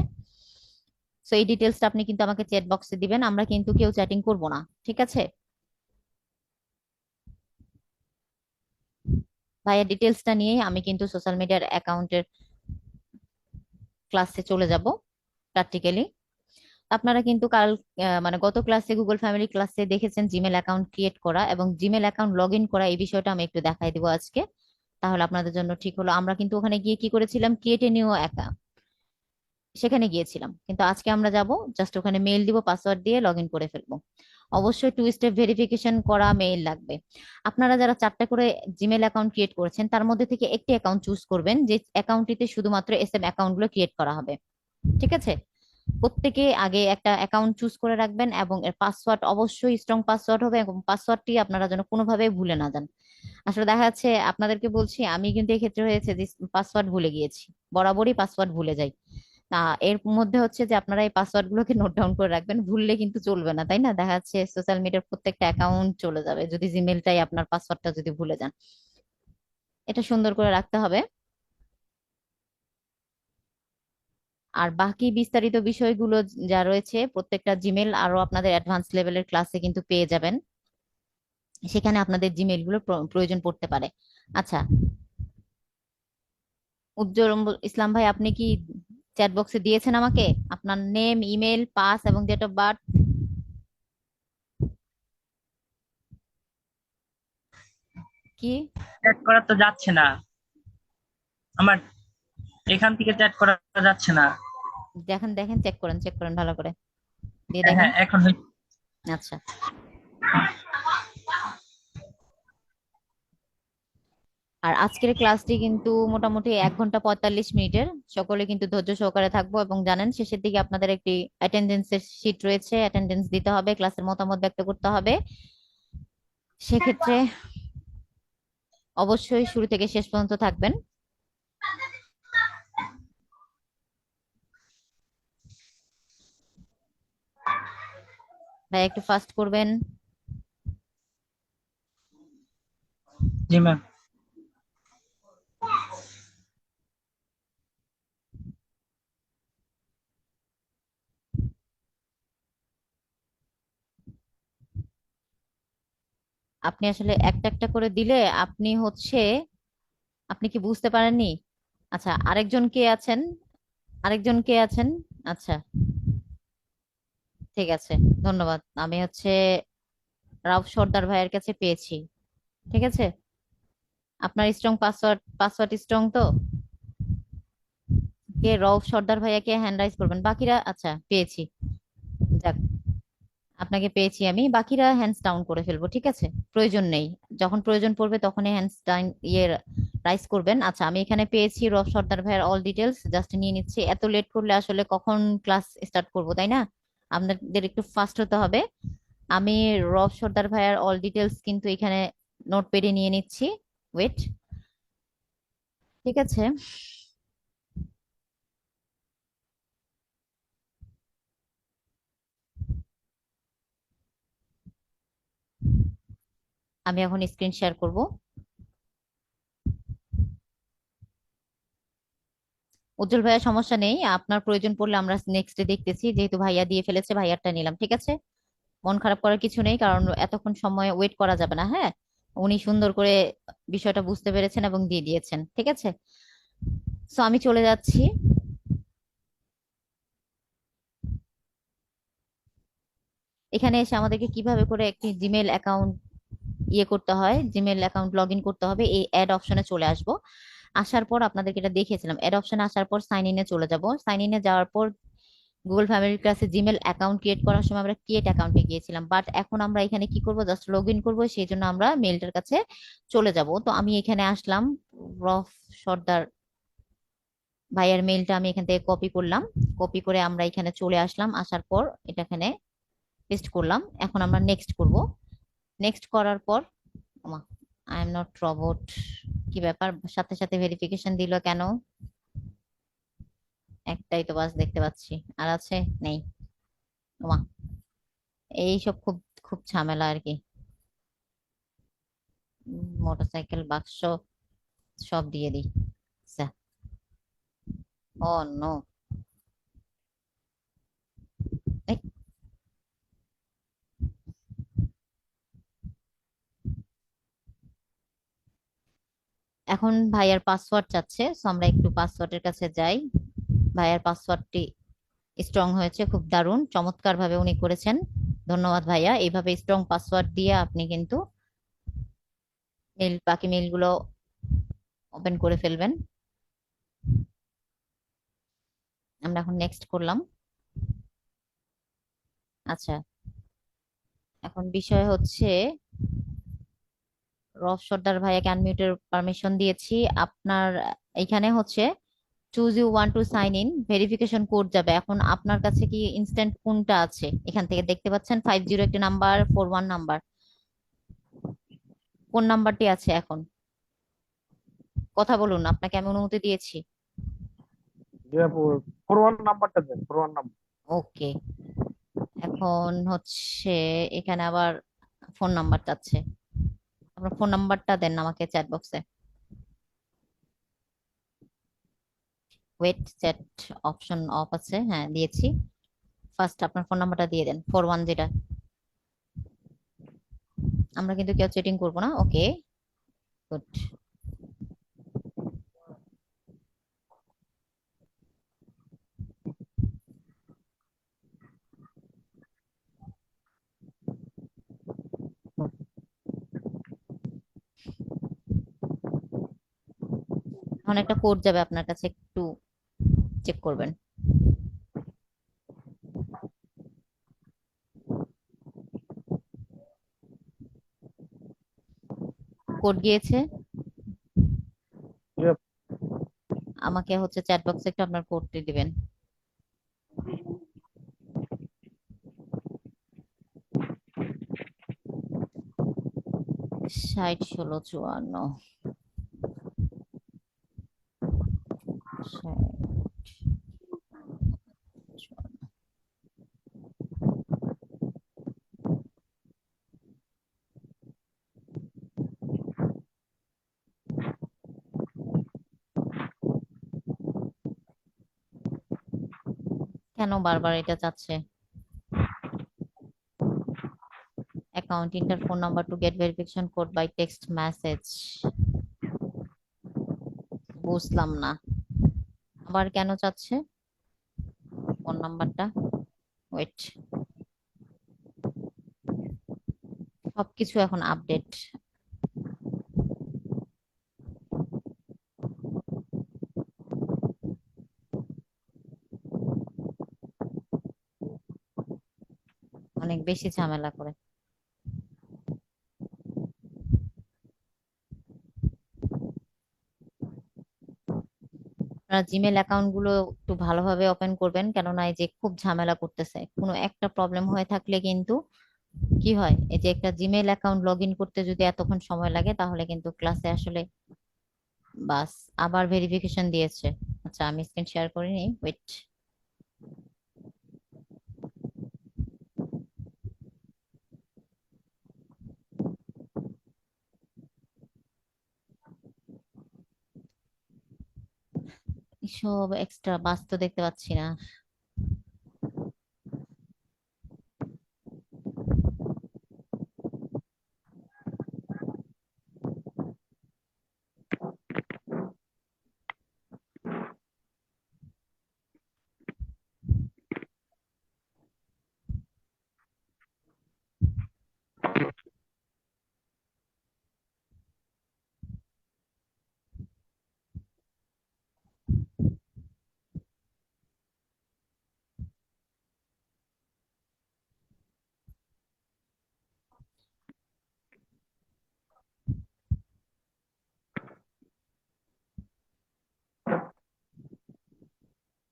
[SPEAKER 1] সো এই ডিটেলসটা আপনি কিন্তু আমাকে চ্যাট বক্সে দিবেন, আমরা কিন্তু কেউ চ্যাটিং করব না। ঠিক আছে, ভাইয়া ডিটেলসটা নিয়ে আমি কিন্তু সোশ্যাল মিডিয়ার অ্যাকাউন্টের ক্লাসে চলে যাব প্র্যাকটিক্যালি। আপনারা কিন্তু কাল মানে গত ক্লাসে গুগল ফ্যামিলি ক্লাসে দেখেছেন জিমেল অ্যাকাউন্ট ক্রিয়েট করা এবং জিমেল অ্যাকাউন্ট লগ ইন করা, এই বিষয়টা আমি একটু দেখাই দিব আজকে। তাহলে আপনাদের জন্য ঠিক হলো। আমরা কিন্তু ওখানে গিয়ে কি করেছিলাম, ক্রিয়েট এ নিউ অ্যাকাউন্ট, সেখানে গিয়েছিলাম, কিন্তু আজকে আমরা যাব জাস্ট ওখানে মেইল দিব, পাসওয়ার্ড দিয়ে লগ ইন করে ফেলবো। অবশ্যই 2 স্টেপ ভেরিফিকেশন করা মেইল লাগবে। আপনারা যারা 4টা করে জিমেল অ্যাকাউন্ট ক্রিয়েট করেছেন তার মধ্যে থেকে একটি অ্যাকাউন্ট চুজ করবেন, যে অ্যাকাউন্টটিতে শুধুমাত্র এসএম অ্যাকাউন্ট গুলো ক্রিয়েট করা হবে। ঠিক আছে, প্রত্যেকে আগে একটা অ্যাকাউন্ট চুজ করে রাখবেন এবং এর পাসওয়ার্ড অবশ্যই স্ট্রং পাসওয়ার্ড হবে, এবং পাসওয়ার্ডটি আপনারা যেন কোনোভাবে ভুলে না যান। আসলে দেখা যাচ্ছে আপনাদেরকে বলছি, আমি কিন্তু এই ক্ষেত্রে হয়েছে যে পাসওয়ার্ড ভুলে গিয়েছি, বরাবরই পাসওয়ার্ড ভুলে যাই। এর মধ্যে হচ্ছে যে আপনারা এই পাসওয়ার্ড গুলোকে নোট ডাউন করে রাখবেন, ভুললে কিন্তু চলবে না, তাই না? দেখা যাচ্ছে সোশ্যাল মিডিয়ার প্রত্যেকটা অ্যাকাউন্ট চলে যাবে যদি জিমেলটাই আপনার পাসওয়ার্ডটা যদি ভুলে যান। এটা সুন্দর করে রাখতে হবে। আর বাকি বিস্তারিত বিষয়গুলো যা রয়েছে প্রত্যেকটা জিমেল আরো আপনাদের অ্যাডভান্স লেভেলের ক্লাসে কিন্তু পেয়ে যাবেন, সেখানে আপনাদের জিমেল গুলো প্রয়োজন পড়তে পারে। আচ্ছা, উজ্জ্বল ইসলাম ভাই, আপনি কি চ্যাট বক্সে দিয়েছেন আমাকে আপনার নেম, ইমেল, পাস এবং ডেট অফ বার্থ? কি
[SPEAKER 3] চ্যাট করা তো যাচ্ছে না আমার, এখান থেকে চ্যাট করা যাচ্ছে না।
[SPEAKER 1] দেখেন, দেখেন, চেক করেন ভালো করে, দিয়ে
[SPEAKER 3] হ্যাঁ
[SPEAKER 1] দেখেন।
[SPEAKER 3] হ্যাঁ, এখন
[SPEAKER 1] আচ্ছা, আর আজকের ক্লাসটি কিন্তু মোটামুটি 1 ঘন্টা 45 মিনিটের। সকলে কিন্তু ধৈর্য সহকারে থাকবো, এবং জানেন শেষের দিকে আপনাদের একটি অ্যাটেন্ডেন্সের শীট রয়েছে, অ্যাটেন্ডেন্স দিতে হবে, ক্লাসের মতামত ব্যক্ত করতে হবে। সেক্ষেত্রে অবশ্যই শুরু থেকে শেষ পর্যন্ত থাকবেন। ভাই একটু ফাস্ট করবেন।
[SPEAKER 3] জি ম্যাম।
[SPEAKER 1] আপনি আসলে একটা একটা করে দিলে আপনি হচ্ছে, আপনি কি বুঝতে পারেননি? আচ্ছা, আরেকজন কে আছেন? আরেকজন কে আছেন? আচ্ছা, ঠিক আছে, ধন্যবাদ। আমি হচ্ছে রাউফ সর্দার ভাইয়ের কাছে পেয়েছি। ঠিক আছে, আপনার স্ট্রং পাসওয়ার্ড, পাসওয়ার্ড স্ট্রং তো? কে রউফ সর্দার ভাইয়াকে হ্যান্ড রাইজ করবেন, বাকিরা? আচ্ছা, পেয়েছি। যাক, আপনাকে পেয়েছি আমি, বাকিরা হ্যান্ডস ডাউন করে ফেলবো, ঠিক আছে? প্রয়োজন নেই, যখন প্রয়োজন পড়বে তখনই হ্যান্ডস ডাউন রাইজ করবেন। আচ্ছা, আমি এখানে পেয়েছি রব সর্দার ভাইয়ের অল ডিটেলস, জাস্ট নিয়ে নিচ্ছি। এত লেট করলে আসলে কখন ক্লাস স্টার্ট করব, তাই না? আপনাদের একটু ফাস্ট হতে হবে। আমি রব সর্দার ভাইয়ার অল ডিটেলস কিন্তু এখানে নোটপ্যাডে নিয়ে নিচ্ছি। ওয়েট, ঠিক আছে। আমি এখন স্ক্রিন শেয়ার করব। উজ্জ্বল ভাইয়া, সমস্যা নেই, আপনার প্রয়োজন পড়লে আমরা নেক্সট ডে দেখতেছি, যেহেতু ভাইয়া দিয়ে ফেলেছে ভাইয়ারটা নিলাম, ঠিক আছে? মন খারাপ করার কিছু নেই, কারণ এতক্ষণ সময় ওয়েট করা যাবে না। হ্যাঁ, উনি সুন্দর করে বিষয়টা বুঝতে পেরেছেন এবং দিয়ে দিয়েছেন, ঠিক আছে। সো আমি চলে যাচ্ছি। এখানে এসে আমাদেরকে কিভাবে করে একটি জিমেল অ্যাকাউন্ট করতে হয়, জিমেল অ্যাকাউন্ট লগ ইন করতে হবে, এই অ্যাড অপশনে চলে আসব। আসার পর আপনাদেরকে এটা দেখিয়েছিলাম, অ্যাড অপশনে আসার পর সাইন ইনে চলে যাব। সাইন ইনে যাওয়ার পর গুগল ফ্যামিলি ক্লাসে জিমেল অ্যাকাউন্ট ক্রিয়েট করার সময় আমরা ক্রিয়েট অ্যাকাউন্টে গিয়েছিলাম, বাট এখন আমরা এখানে কি করব, জাস্ট লগ ইন করবো, সেই জন্য আমরা মেলটার কাছে চলে যাব। তো আমি এখানে আসলাম, রফ সর্দার ভাইয়ার মেলটা আমি এখান থেকে কপি করলাম। কপি করে আমরা এখানে চলে আসলাম, আসার পর এটা এখানে পেস্ট করলাম। এখন আমরা নেক্সট করব। নেক্সট করার পর, আই এম নট রোবট, কি ব্যাপার, সাথে সাথে ভেরিফিকেশন দিল কেন? একটাই তো বাস দেখতে পাচ্ছি, আর আছে? নেই। ওমা, এইসব খুব খুব ঝামেলা আর কি। মোটরসাইকেল, বাক্স সব দিয়ে দিই। ও নো। এখন ভাইয়ার পাসওয়ার্ড চাচ্ছে, সো আমরা একটু পাসওয়ার্ডের কাছে যাই। ভাইয়ার পাসওয়ার্ডটি স্ট্রং হয়েছে, খুব দারুণ, চমৎকার ভাবে উনি করেছেন। ধন্যবাদ ভাইয়া। এইভাবে স্ট্রং পাসওয়ার্ড দিয়ে আপনি কিন্তু বাকি মেইলগুলো ওপেন করে ফেলবেন। আমরা এখন নেক্সট করলাম। আচ্ছা, এখন বিষয় হচ্ছে, রফ সর্দার ভাইয়াকে আনমিউটের পারমিশন দিয়েছি। আপনার এখানে হচ্ছে choose you want to sign in, verification code যাবে। এখন আপনার কাছে কি ইনস্ট্যান্ট কোনটা আছে? এখান থেকে দেখতে পাচ্ছেন 50 একটি নাম্বার, 41 নাম্বার, কোন নাম্বারটি আছে এখন? কথা বলুন, আপনাকে আমি অনুমতি দিয়েছি।
[SPEAKER 4] জি আপু, 41 নাম্বারটা দেন, 41 নাম্বার।
[SPEAKER 1] ওকে, এখন হচ্ছে এখানে আবার ফোন নাম্বার চাচ্ছে। আপনার ফোন নাম্বারটা দেন আমাকে চ্যাট বক্সে। ওয়েট, চ্যাট অপশন অফ আছে, হ্যাঁ দিয়েছি। ফার্স্ট আপনার ফোন নাম্বারটা দিয়ে দেন, 41 যেটা। আমরা কিন্তু কেউ চেটিং করবো না, ওকে গুড। এখন একটা কোড যাবে আপনার কাছে, একটু চেক করবেন। কোড গিয়েছে,
[SPEAKER 4] Yep.
[SPEAKER 1] আমাকে হচ্ছে চ্যাট বক্সে একটু আপনার কোডটি দিবেন। 60 16 54 60 54। কেন বারবার এটা চাচ্ছে? Account enter phone number to get verification code by text message. বুঝলাম না, আবার কেন চাচ্ছে ফোন নাম্বারটা? ওয়েট, সবকিছু এখন আপডেট। অনেক বেশি ঝামেলা করে। আপনারা জিমেল অ্যাকাউন্ট গুলো একটু ভালোভাবে ওপেন করবেন, কেননা এই যে খুব ঝামেলা করতেছে। কোনো একটা প্রবলেম হয়ে থাকলে কিন্তু কি হয়, এই যে একটা জিমেল অ্যাকাউন্ট লগ ইন করতে যদি এতক্ষণ সময় লাগে, তাহলে কিন্তু ক্লাসে আসলে বাস আবার ভেরিফিকেশন দিয়েছে। আচ্ছা আমি স্ক্রিন শেয়ার করিনি, ওয়েট। সব এক্সট্রা বাস তো দেখতে পাচ্ছি না।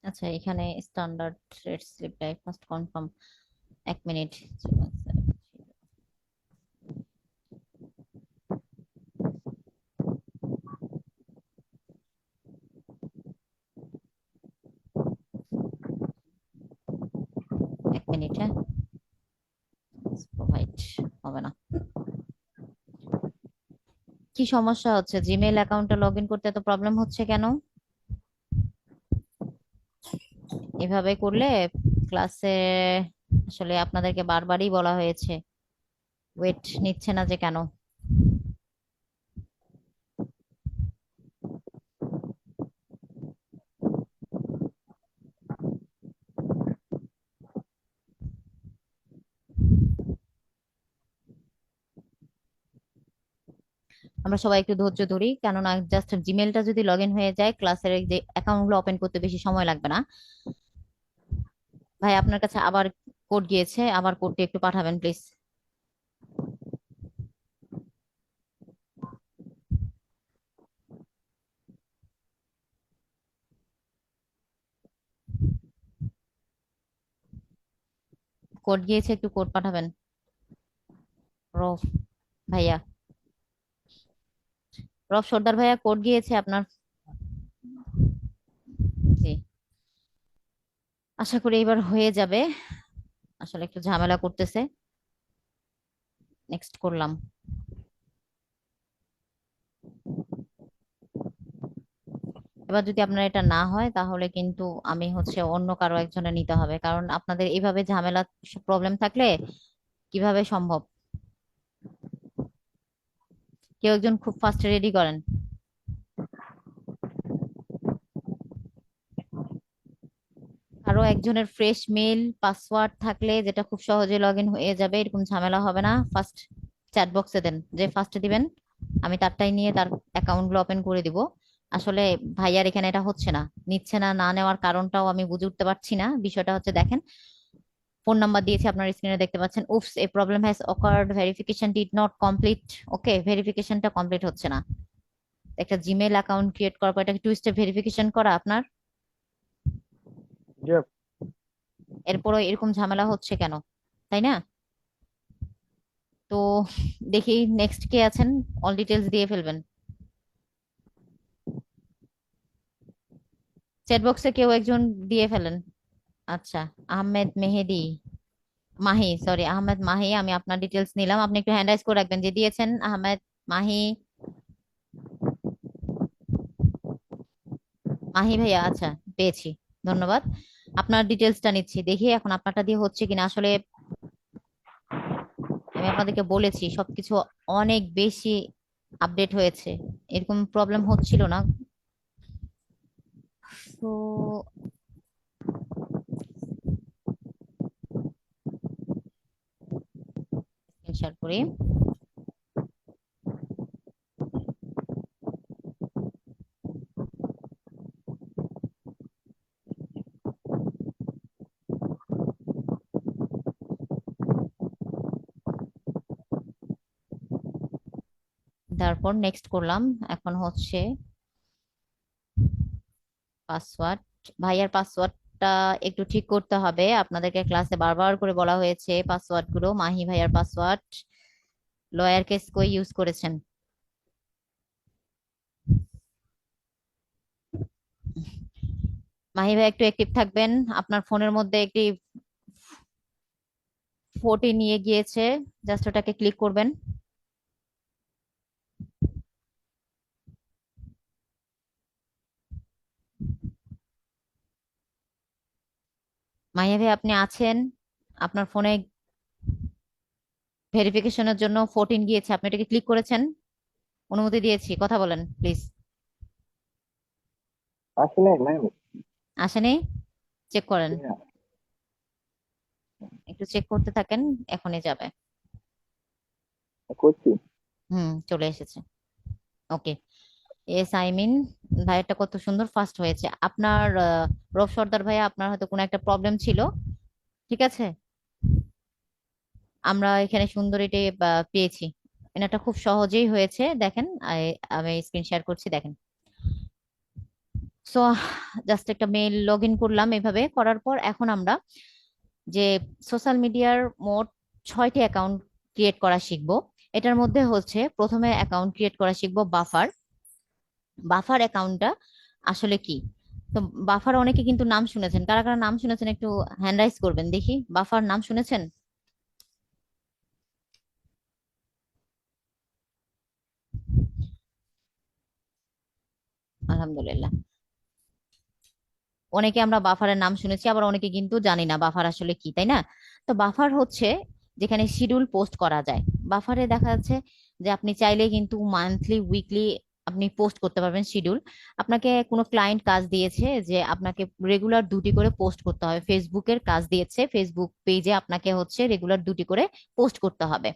[SPEAKER 1] আচ্ছা এখানে স্ট্যান্ডার্ড রেট স্লিপটাই ফার্স্ট কনফার্ম। 1 মিনিট। এক মিনিট, হ্যাঁ প্রোভাইড হবে না। কি সমস্যা হচ্ছে, জিমেল অ্যাকাউন্টে লগ ইন করতে এত প্রবলেম হচ্ছে কেন? এভাবে করলে ক্লাসে আসলে আপনাদেরকে বারবারই বলা হয়েছে, ওয়েট নিচ্ছে না যে কেন? আমরা সবাই একটু ধৈর্য ধরি, কেননা জাস্ট জিমেলটা যদি লগ ইন হয়ে যায়, ক্লাসের এই যে অ্যাকাউন্ট গুলো ওপেন করতে বেশি সময় লাগবে না। ভাই আপনার কাছে আবার কোড গিয়েছে, আবার কোডটি একটু পাঠাবেন প্লিজ। কোড গিয়েছে, একটু কোড পাঠাবেন। রফ ভাইয়া, রফ সর্দার ভাইয়া, কোড গিয়েছে আপনার। জি, আশা করি এবার হয়ে যাবে। আসলে একটু ঝামেলা করতেছে। নেক্সট করলাম। এবার যদি আপনার এটা না হয় তাহলে কিন্তু আমি হচ্ছে অন্য কারো একজনে নিতে হবে, কারণ আপনাদের এইভাবে ঝামেলা প্রবলেম থাকলে কিভাবে সম্ভব। কেউ একজন খুব ফাস্ট রেডি করেন। আরো একজনের ফ্রেশ মেল পাসওয়ার্ড থাকলে যেটা খুব সহজে লগ ইন হয়ে যাবে, এরকম ঝামেলা হবে না, ফার্স্ট চ্যাট বক্সে দেন, যে ফার্স্টে দিবেন আমি তারটাই নিয়ে তার অ্যাকাউন্ট গুলো ওপেন করে দিব। আসলে ভাইয়ার এখানে এটা হচ্ছে না, নিচ্ছে না, না নেওয়ার কারণটাও আমি বুঝে উঠতে পারছি না। বিষয়টা হচ্ছে দেখেন, ফোন নাম্বার দিয়েছি আপনার স্ক্রিনে দেখতে পাচ্ছেন, oops a problem has occurred, verification did not complete. Okay, ভেরিফিকেশনটা কমপ্লিট হচ্ছে না। একটা জিমেল অ্যাকাউন্ট ক্রিয়েট করার পর এটাকে টু স্টেপ ভেরিফিকেশন করা আপনার,
[SPEAKER 4] জি আপু।
[SPEAKER 1] এরপরও এরকম ঝামেলা হচ্ছে কেন, তাই না? তো দেখি নেক্সট কে আছেন, অল ডিটেলস দিয়ে ফেলবেন। চ্যাট বক্সে কেউ একজন দিয়ে ফেলেন। আচ্ছা, আহমেদ মেহেদি, মাহি, সরি আহমেদ মাহি, আমি আপনার ডিটেলস নিলাম, আপনি একটু হ্যান্ড রাইজ করে রাখবেন যে দিয়েছেন আহমেদ মাহি। মাহি ভাইয়া, আচ্ছা পেয়েছি, ধন্যবাদ। আপনার ডিটেলসটা নিচ্ছি, দেখি এখন আপনারটা দিয়ে হচ্ছে কিনা। আসলে আমি আপনাদেরকে বলেছি সবকিছু অনেক বেশি আপডেট হয়েছে, এরকম প্রবলেম হচ্ছিল না। তো শেয়ার করি। তারপর নেক্সট করলাম। এখন হচ্ছে পাসওয়ার্ড, ভাইয়ার পাসওয়ার্ডটা একটু ঠিক করতে হবে, আপনাদেরকে ক্লাসে বারবার করে বলা হয়েছে পাসওয়ার্ড গুলো। মাহি ভাইয়ার পাসওয়ার্ড লয়ার কেস কই ইউজ করেছেন। মাহি ভাই একটু অ্যাক্টিভ থাকবেন, আপনার ফোনের মধ্যে একটি ফোর্টি নিয়ে গিয়েছে, জাস্ট ওটাকে ক্লিক করবেন। মাহিয়া ভাই আপনি আছেন? আপনার ফোনে ভেরিফিকেশনের জন্য 14 গিয়েছে, আপনি এটাকে ক্লিক করেছেন? অনুমতি দিয়েছি, কথা বলেন প্লিজ।
[SPEAKER 5] আসলে ম্যাম,
[SPEAKER 1] আসেনি? চেক করেন,
[SPEAKER 5] না,
[SPEAKER 1] একটু চেক করতে থাকেন, এখনই যাবে।
[SPEAKER 5] করছি।
[SPEAKER 1] চলে এসেছে। ওকে, এস আই মিন, ভাইয়াটা কত সুন্দর ফাস্ট হয়েছে আপনার। রব সর্দার ভাইয়া, আপনার হয়তো কোনো একটা প্রবলেম ছিল, ঠিক আছে, আমরা এখানে সুন্দর এটি পেয়েছি। এটা খুব সহজেই হয়েছে, দেখেন আমি স্ক্রিন শেয়ার করছি, দেখেন। সো জাস্ট একটা মেইল লগ ইন করলাম, এভাবে করার পর এখন আমরা যে সোশ্যাল মিডিয়ার মোট 6টি অ্যাকাউন্ট ক্রিয়েট করা শিখবো। এটার মধ্যে হচ্ছে প্রথমে অ্যাকাউন্ট ক্রিয়েট করা শিখবো বাফার। বাফার অ্যাকাউন্টটা আসলে কি? তো বাফার অনেকে কিন্তু নাম শুনেছেন, কারা কারা নাম শুনেছেন একটু হ্যান্ড রাইজ করবেন দেখি, বাফার নাম শুনেছেন? আলহামদুলিল্লাহ, অনেকে আমরা বাফারের নাম শুনেছি, আবার অনেকে কিন্তু জানি না বাফার আসলে কি, তাই না? তো বাফার হচ্ছে যেখানে শিডিউল পোস্ট করা যায়। বাফারে দেখা যাচ্ছে যে আপনি চাইলে কিন্তু মান্থলি, উইকলি আপনি পোস্ট করতে পারবেন শিডিউল। আপনাকে কোনো ক্লায়েন্ট কাজ দিয়েছে যে আপনাকে রেগুলার 2টি করে পোস্ট করতে হবে, ফেসবুকের কাজ দিয়েছে, ফেসবুক পেজে আপনাকে হচ্ছে রেগুলার 2টি করে পোস্ট করতে হবে।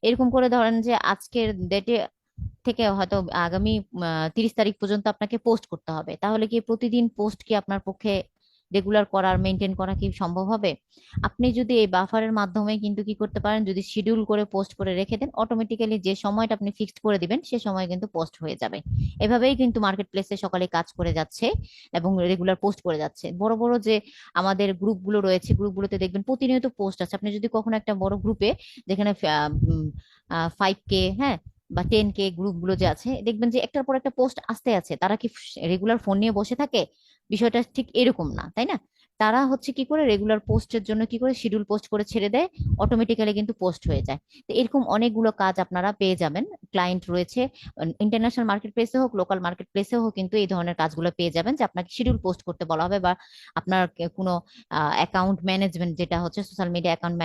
[SPEAKER 1] এরকম করে ধরেন যে আজকের ডেটে থেকে হয়তো আগামী 30 তারিখ পর্যন্ত আপনাকে পোস্ট করতে হবে, তাহলে কি প্রতিদিন পোস্ট কি আপনার পক্ষে রেগুলার করার, মেনটেন করা কি সম্ভব হবে? আপনি যদি এই বাফারের মাধ্যমে কিন্তু কি করতে পারেন, যদি শিডিউল করে পোস্ট করে রেখে দেন, অটোমেটিক্যালি যে সময়টা আপনি ফিক্সড করে দিবেন সে সময় কিন্তু পোস্ট হয়ে যাবে। এভাবেই কিন্তু মার্কেট প্লেসে সকালে কাজ করে যাচ্ছে এবং রেগুলার পোস্ট করে যাচ্ছে। বড় বড় যে আমাদের গ্রুপগুলো রয়েছে, গ্রুপগুলোতে দেখবেন প্রতিনিয়ত পোস্ট আছে। আপনি যদি কখনো একটা বড় গ্রুপে যেখানে 5K, হ্যাঁ, বা 10K গ্রুপ গুলো যে আছে, দেখবেন যে একটার পর একটা পোস্ট আসতে আছে। তারা কি রেগুলার ফোন নিয়ে বসে থাকে? বিষয়টা ঠিক এরকম না, তাই না? তারা হচ্ছে কি করে রেগুলার পোস্টের জন্য কি করে শিডিউল পোস্ট করে ছেড়ে দেয়, অটোমেটিক্যালি কিন্তু পোস্ট হয়ে যায়। তো এরকম অনেকগুলো কাজ আপনারা পেয়ে যাবেন। ক্লায়েন্ট রয়েছে, ইন্টারন্যাশনাল মার্কেট প্লেসে হোক, লোকাল মার্কেট প্লেসে হোক, কিন্তু এই ধরনের কাজগুলো পেয়ে যাবেন যে আপনাকে শিডিউল পোস্ট করতে বলা হবে, বা আপনার কোনো অ্যাকাউন্ট ম্যানেজমেন্ট, যেটা হচ্ছে সোশ্যাল মিডিয়া অ্যাকাউন্ট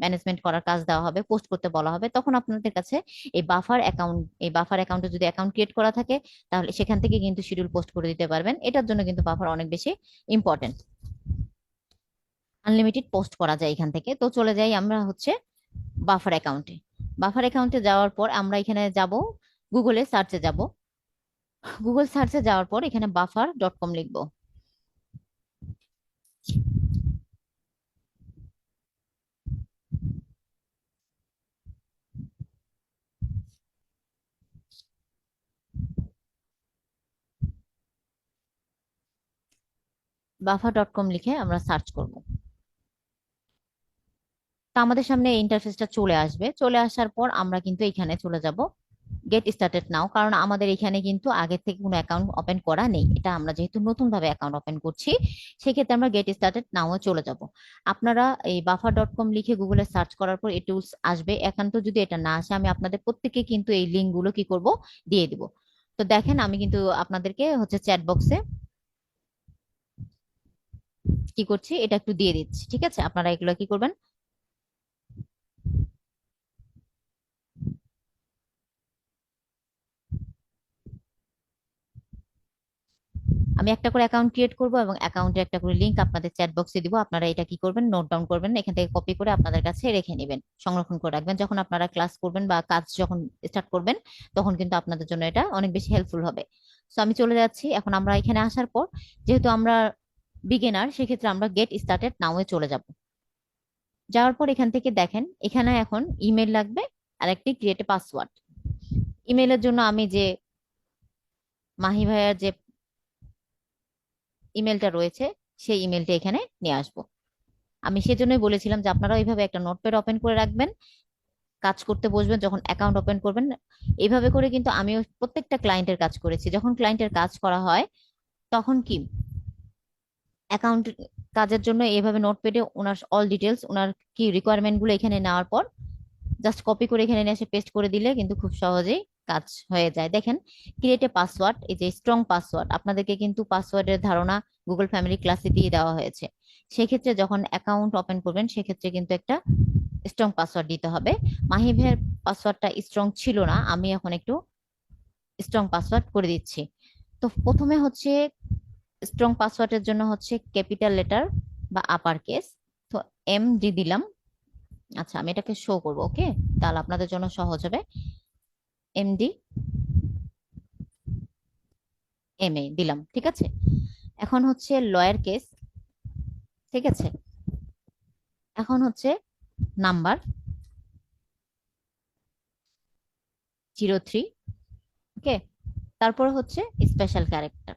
[SPEAKER 1] ম্যানেজমেন্ট করার কাজ দেওয়া হবে, পোস্ট করতে বলা হবে। তখন আপনাদের কাছে এই বাফার অ্যাকাউন্টে যদি অ্যাকাউন্ট ক্রিয়েট করা থাকে, তাহলে সেখান থেকে কিন্তু শিডিউল পোস্ট করে দিতে পারবেন। এটার জন্য কিন্তু বাফার অনেক বেশি ইম্পর্টেন্ট। আনলিমিটেড পোস্ট করা যায় এখান থেকে। তো চলে যাই আমরা হচ্ছে বাফার অ্যাকাউন্টে। বাফার অ্যাকাউন্টে যাওয়ার পর আমরা এখানে যাব, গুগলে সার্চে যাব। গুগল সার্চে যাওয়ার পর এখানে buffer.com লিখবো। buffer.com লিখে আমরা সার্চ করব। তো আমাদের সামনে এই ইন্টারফেসটা চলে আসবে। চলে আসার পর আমরা কিন্তু এখানে চলে যাব গেট স্টার্টেড নাও, কারণ আমাদের এখানে কিন্তু আগে থেকে কোনো অ্যাকাউন্ট ওপেন করা নেই। এটা আমরা যেহেতু নতুন ভাবে অ্যাকাউন্ট ওপেন করছি, সেক্ষেত্রে আমরা গেট স্টার্টেড নাও চলে যাব। আপনারা এই buffer.com লিখে গুগলে সার্চ করার পর এই টুলস আসবে। একান্ত যদি এটা না আসে, আমি আপনাদের প্রত্যেককে কিন্তু এই লিঙ্ক গুলো কি করব, দিয়ে দিব। তো দেখেন, আমি কিন্তু আপনাদেরকে হচ্ছে চ্যাট বক্সে কি করছি, এটা একটু দিয়ে দিচ্ছি। ঠিক আছে, আপনারা এগুলো কি করবেন, আমি একটা করে অ্যাকাউন্ট ক্রিয়েট করব এবং অ্যাকাউন্টে একটা করে লিংক আপনাদের চ্যাট বক্সে দিব। আপনারা এটা কি করবেন, নোট ডাউন করবেন, এখান থেকে কপি করে আপনাদের কাছে রেখে নেবেন, সংরক্ষণ করে রাখবেন। যখন আপনারা ক্লাস করবেন বা কাজ যখন স্টার্ট করবেন, তখন কিন্তু আপনাদের জন্য এটা অনেক বেশি হেল্পফুল হবে। তো আমি চলে যাচ্ছি। এখন আমরা এখানে আসার পর, যেহেতু আমরা বিগিনার, সেক্ষেত্রে আমরা গেট স্টার্টেড নাও এ চলে যাব। যাওয়ার পর এখান থেকে দেখেন, এখানে এখন ইমেল লাগবে আর একটি ক্রিয়েট পাসওয়ার্ড। ইমেলের জন্য আমি যে মাহি ভাইয়ার যে ইমেলটা রয়েছে, সেই ইমেলটা এখানে নিয়ে আসবো। আমি সেজন্যই বলেছিলাম যে আপনারা এইভাবে একটা নোটপ্যাড ওপেন করে রাখবেন, কাজ করতে বসবেন যখন অ্যাকাউন্ট ওপেন করবেন। এইভাবে করে কিন্তু আমিও প্রত্যেকটা ক্লায়েন্টের কাজ করেছি। যখন ক্লায়েন্টের কাজ করা হয়, তখন কি অ্যাকাউন্ট কাজের জন্য এইভাবে নোটপ্যাডে ওনার অল ডিটেলস, ওনার কি রিকোয়ারমেন্ট গুলো এখানে নেওয়ার পর জাস্ট কপি করে এখানে নিয়ে এসে পেস্ট করে দিলে কিন্তু খুব সহজেই কাজ হয়ে যায়। দেখেন, ক্রিয়েট এ পাসওয়ার্ড, এই যে স্ট্রং পাসওয়ার্ড, আপনাদেরকে কিন্তু পাসওয়ার্ডের ধারণা গুগল ফ্যামিলি ক্লাসে দিয়ে দেওয়া হয়েছে। সেক্ষেত্রে যখন অ্যাকাউন্ট ওপেন করবেন, সেক্ষেত্রে কিন্তু একটা স্ট্রং পাসওয়ার্ড দিতে হবে। মাহিবের পাসওয়ার্ডটা স্ট্রং ছিল না, আমি এখন একটু স্ট্রং পাসওয়ার্ড করে দিচ্ছি। তো প্রথমে হচ্ছে স্ট্রং পাসওয়ার্ডের জন্য হচ্ছে ক্যাপিটাল লেটার বা আপার কেস। তো MD দিলাম। আচ্ছা, আমি এটাকে শো করবো, ওকে, তাহলে আপনাদের জন্য সহজ হবে। MD MA দিলাম, ঠিক আছে। এখন হচ্ছে লয়ার কেস, ঠিক আছে। এখন হচ্ছে নাম্বার 03, ওকে। তারপর হচ্ছে স্পেশাল ক্যারেক্টার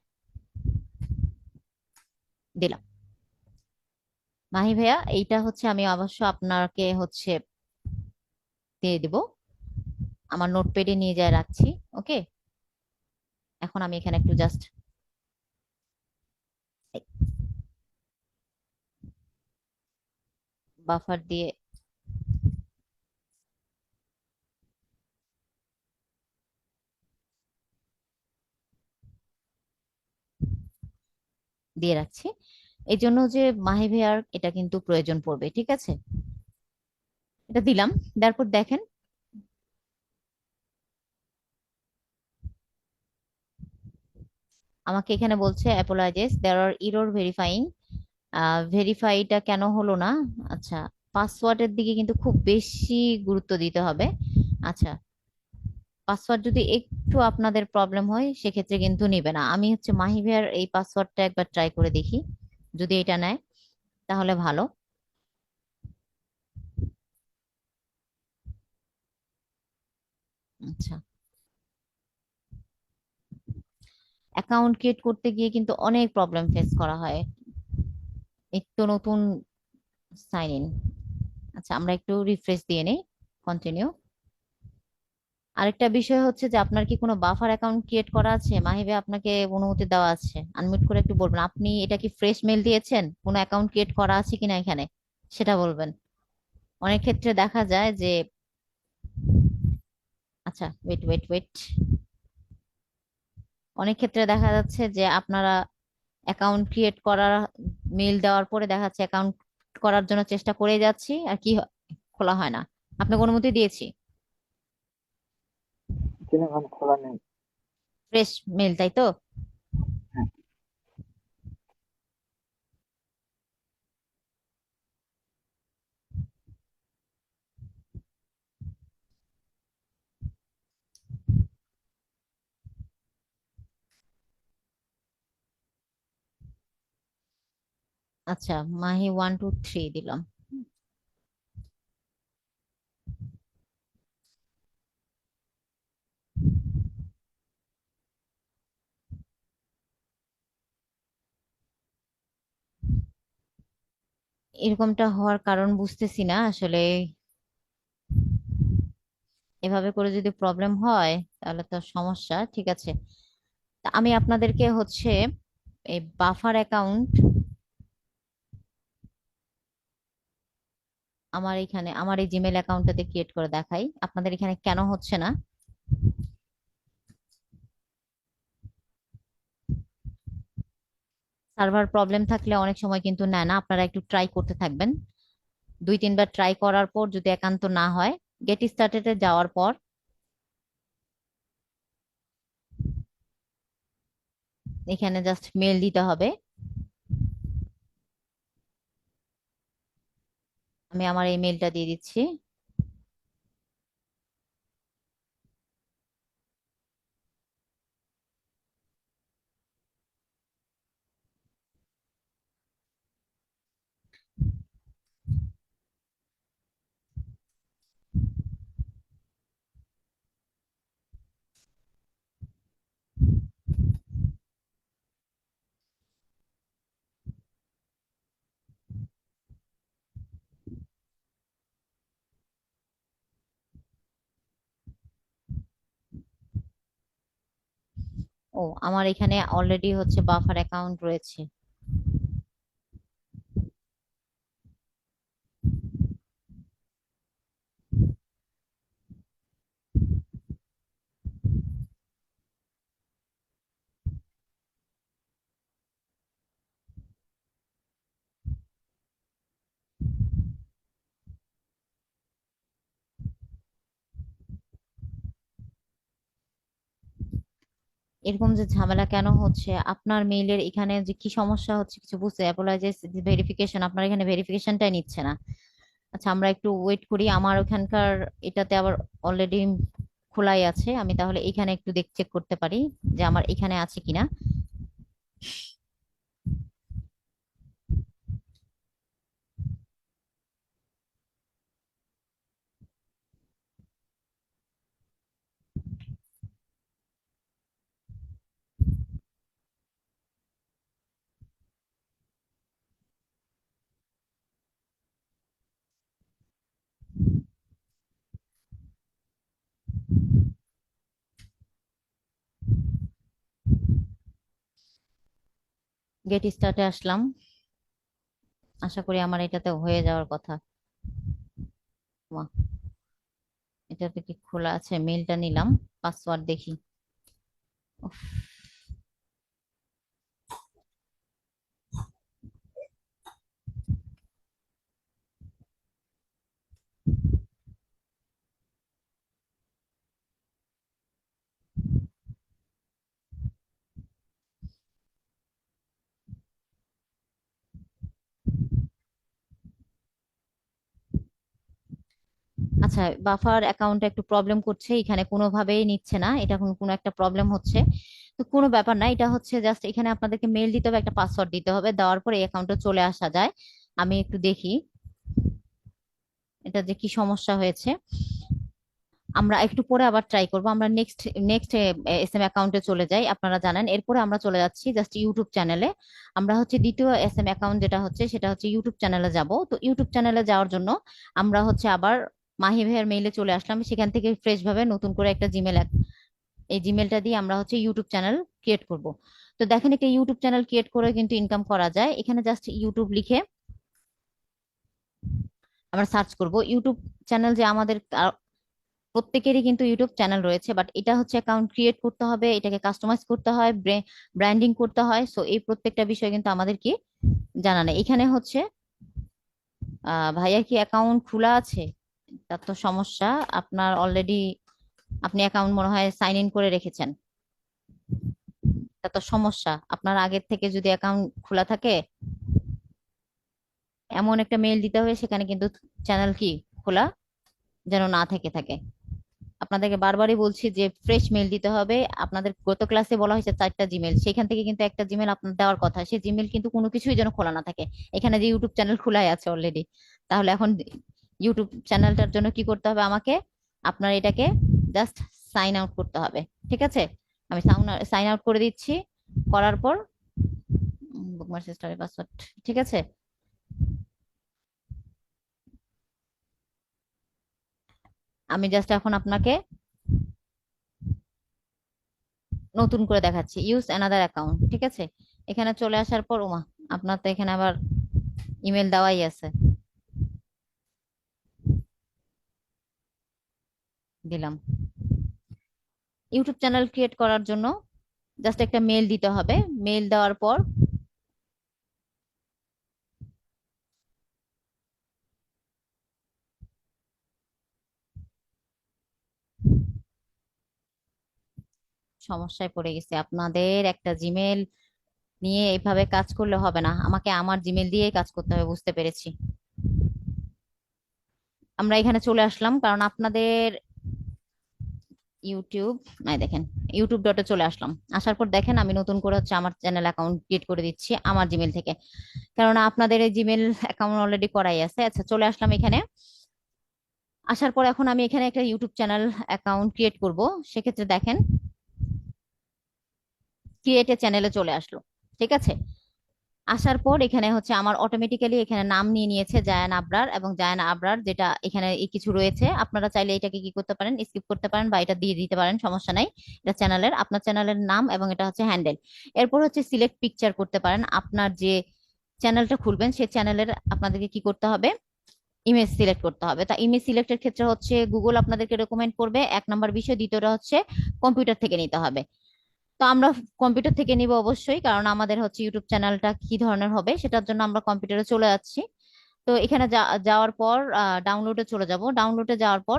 [SPEAKER 1] দিলাম। মাহি ভাইয়া, এইটা হচ্ছে আমি অবশ্য আপনাকে হচ্ছে দিয়ে দিব, আমার নোটপ্যাডে নিয়ে যায় রাখছি, ওকে। এখন আমি এখানে একটু জাস্ট বাফার দিয়ে দিয়ে রাখছি, এই জন্য যে মাহি ভাইয়ার এটা কিন্তু প্রয়োজন পড়বে, ঠিক আছে। এটা দিলাম। তারপর দেখেন, আমাকে এখানে বলছে অ্যাপোলজাইজ, দেয়ার আর এরর ভেরিফাইং। ভেরিফাইটা কেন হলো না? আচ্ছা, পাসওয়ার্ডের দিকে কিন্তু খুব বেশি গুরুত্ব দিতে হবে। আচ্ছা, পাসওয়ার্ড যদি একটু আপনাদের প্রবলেম হয়, সেক্ষেত্রে কিন্তু নিবে না। আমি হচ্ছে মাহি ভাইয়ার এই পাসওয়ার্ডটা একবার ট্রাই করে দেখি, যদি এটা নেয় তাহলে ভালো। আচ্ছা, অ্যাকাউন্ট ক্রিয়েট করতে গিয়ে কিন্তু অনেক প্রবলেম ফেস করা হয়, একটু নতুন সাইন ইন। আচ্ছা, আমরা একটু রিফ্রেশ দিয়ে নেই, কন্টিনিউ। আরেকটা বিষয় হচ্ছে যে আপনার কি কোনো বাফার অ্যাকাউন্ট ক্রিয়েট করা আছে? মাহিবে আপনাকে অনুমতি দেওয়া আছে, আনমিউট করে একটু বলবেন আপনি এটা কি ফ্রেশ মেল দিয়েছেন, কোনো অ্যাকাউন্ট ক্রিয়েট করা আছে কিনা এখানে, সেটা বলবেন। অনেক ক্ষেত্রে দেখা যায় যে, আচ্ছা ওয়েট ওয়েট ওয়েট, অনেক ক্ষেত্রে দেখা যাচ্ছে যে আপনারা অ্যাকাউন্ট ক্রিয়েট করার মেল দেওয়ার পরে দেখা যাচ্ছে অ্যাকাউন্ট করার জন্য চেষ্টা করে যাচ্ছি আর কি খোলা হয় না। আপনাকে অনুমতি দিয়েছি,
[SPEAKER 4] কিনে এখন খোলা নেই।
[SPEAKER 1] ফ্রেশ মেল তাই তো?
[SPEAKER 4] হ্যাঁ।
[SPEAKER 1] আচ্ছা, মাহি 1 2 3 দিলাম। এরকমটা হওয়ার কারণ বুঝতেছি না আসলে। এভাবে করে যদি প্রবলেম হয় তাহলে তো সমস্যা। ঠিক আছে, তা আমি আপনাদেরকে হচ্ছে এই বাফার অ্যাকাউন্ট আমার এখানে আমার এই জিমেল অ্যাকাউন্টটাতে ক্রিয়েট করে দেখাই আপনাদের এখানে কেন হচ্ছে না। সার্ভার প্রবলেম থাকলে অনেক সময় কিন্তু নেয় না, আপনারা একটু ট্রাই করতে থাকবেন। 2 3 বার ট্রাই করার পর যদি একান্ত না হয়, গেট স্টার্টেডে যাওয়ার পর এখানে জাস্ট মেল দিতে হবে। আমি আমার এই মেলটা দিয়ে দিচ্ছি। ও, আমার এখানে অলরেডি হচ্ছে বাফার অ্যাকাউন্ট রয়েছে। এরকম যে ঝামেলা কেন হচ্ছে, আপনার মেইলের এখানে যে কি সমস্যা হচ্ছে কিছু বুঝতে, অ্যাপোলজাইজ ভেরিফিকেশন আপনার এখানে ভেরিফিকেশনটাই নিচ্ছে না। আচ্ছা, আমরা একটু ওয়েট করি, আমার ওখানকার এটাতে আবার অলরেডি খোলাই আছে, আমি তাহলে এখানে একটু চেক করতে পারি যে আমার এখানে আছে কিনা। গেট স্টার্টে আসলাম, আশা করি আমার এটাতে হয়ে যাওয়ার কথা। ওয়াহ, এটাতে কি খোলা আছে? মেইলটা নিলাম, পাসওয়ার্ড দেখি। উফ, আচ্ছা, বাফার অ্যাকাউন্টে একটু প্রবলেম করছে, এখানে কোনোভাবেই নিচ্ছে না, এটা কোনো কোনো একটা প্রবলেম হচ্ছে। তো কোনো ব্যাপার না, এটা হচ্ছে জাস্ট এখানে আপনাদেরকে মেল দিতে হবে, একটা পাসওয়ার্ড দিতে হবে, দেওয়ার পরে এই অ্যাকাউন্টে চলে আসা যায়। আমি একটু দেখি এটা যে কি সমস্যা হয়েছে। আমরা একটু পরে আবার ট্রাই করব, আমরা নেক্সট নেক্সট এস এম অ্যাকাউন্টে চলে যাই, আপনারা জানেন। এরপরে আমরা চলে যাচ্ছি জাস্ট ইউটিউব চ্যানেলে। আমরা হচ্ছে দ্বিতীয় এস এম অ্যাকাউন্ট যেটা হচ্ছে সেটা হচ্ছে ইউটিউব চ্যানেলে যাব। তো ইউটিউব চ্যানেলে যাওয়ার জন্য আমরা হচ্ছে আবার মাহি ভাইয়ের মেইলে চলে আসলাম, সেখান থেকে ফ্রেশ ভাবে নতুন করে একটা জিমেল, এই জিমেলটা দিয়ে আমরা হচ্ছে ইউটিউব চ্যানেল ক্রিয়েট করব। তো দেখেন একটা ইউটিউব চ্যানেল ক্রিয়েট করে কিন্তু ইনকাম করা যায়। এখানে জাস্ট ইউটিউব লিখে আমরা সার্চ করব। ইউটিউব চ্যানেল যে আমাদের প্রত্যেকেরই কিন্তু ইউটিউব চ্যানেল রয়েছে, বাট এটা হচ্ছে অ্যাকাউন্ট ক্রিয়েট করতে হবে, এটাকে কাস্টমাইজ করতে হয়, ব্র্যান্ডিং করতে হয়। সো এই প্রত্যেকটা বিষয় কিন্তু আমাদের কি জানা নেই। এখানে হচ্ছে ভাইয়া কি অ্যাকাউন্ট খোলা আছে? তার তো সমস্যা। আপনার অলরেডি আপনি অ্যাকাউন্ট মনে হয় সাইন ইন করে রেখেছেন, তা তো সমস্যা। আপনার আগের থেকে যদি অ্যাকাউন্ট খোলা থাকে, এমন একটা মেইল দিতে হবে সেখানে কিন্তু চ্যানেল কি খোলা যেন না থেকে থাকে। আপনাদেরকে বারবারই বলছি যে ফ্রেশ মেইল দিতে হবে। আপনাদের গত ক্লাসে বলা হয়েছে 4টা জিমেল, সেখান থেকে কিন্তু একটা জিমেল আপনার দেওয়ার কথা, সেই জিমেল কিন্তু কোনো কিছুই যেন খোলা না থাকে। এখানে যে ইউটিউব চ্যানেল খোলাই আছে অলরেডি, তাহলে এখন ইউটিউব চ্যানেলটার জন্য কি করতে হবে আমাকে? আপনার এটাকে জাস্ট সাইন আউট করতে হবে। ঠিক আছে, আমি সাইন আউট করে দিচ্ছি। করার পর বুকমার্ক সিস্টেমের পাসওয়ার্ড, ঠিক আছে। আমি জাস্ট এখন আপনাকে নতুন করে দেখাচ্ছি, ইউজ অ্যানাদার অ্যাকাউন্ট। ঠিক আছে, এখানে চলে আসার পর ওমা, আপনার তো এখানে আবার ইমেল দেওয়াই আছে, দিলাম। ইউটিউব চ্যানেল ক্রিয়েট করার জন্য জাস্ট একটা মেল দিতে হবে। মেল দেওয়ার পর সমস্যায় পড়ে গেছে। আপনাদের একটা জিমেল নিয়ে এভাবে কাজ করলে হবে না, আমাকে আমার জিমেল দিয়েই কাজ করতে হবে, বুঝতে পেরেছি। আমরা এখানে চলে আসলাম কারণ আপনাদের ইউটিউব নাই, দেখেন ইউটিউব ডটে চলে আসলাম। আসার পর দেখেন আমি নতুন করে হচ্ছে আমার চ্যানেল অ্যাকাউন্ট ক্রিয়েট করে দিচ্ছি আমার জিমেল থেকে, কারণ আপনাদের এই জিমেল অ্যাকাউন্ট অলরেডি করাই আছে। আচ্ছা, চলে আসলাম এখানে। আসার পর এখন আমি এখানে একটা ইউটিউব চ্যানেল অ্যাকাউন্ট ক্রিয়েট করব। সেক্ষেত্রে দেখেন ক্রিয়েট এ চ্যানেলে চলে আসলো। ঠিক আছে, আসার পর এখানে হচ্ছে আমার অটোমেটিক্যালি এখানে নাম নিয়ে নিয়েছে জায়ান আবরার, এবং জায়ান আবরার যেটা এখানে এই কিছু রয়েছে, আপনারা চাইলে এটাকে কি করতে পারেন, স্কিপ করতে পারেন বা এটা দিয়ে দিতে পারেন, সমস্যা নাই। এটা চ্যানেলের, আপনার চ্যানেলের নাম এবং এটা হচ্ছে হ্যান্ডেল। এরপর হচ্ছে সিলেক্ট পিকচার করতে পারেন। আপনার যে চ্যানেলটা খুলবেন সেই চ্যানেলের আপনাদেরকে কি করতে হবে, ইমেজ সিলেক্ট করতে হবে। তা ইমেজ সিলেক্টের ক্ষেত্রে হচ্ছে গুগল আপনাদেরকে রেকমেন্ড করবে, 1 নম্বর বিষয়। দ্বিতীয়টা হচ্ছে কম্পিউটার থেকে নিতে হবে। তো আমরা কম্পিউটার থেকে নিব অবশ্যই, কারণ আমাদের হচ্ছে ইউটিউব চ্যানেলটা কি ধরনের হবে সেটার জন্য আমরা কম্পিউটারে চলে যাচ্ছি। তো এখানে যাওয়ার পর ডাউনলোডে চলে যাব। ডাউনলোডে যাওয়ার পর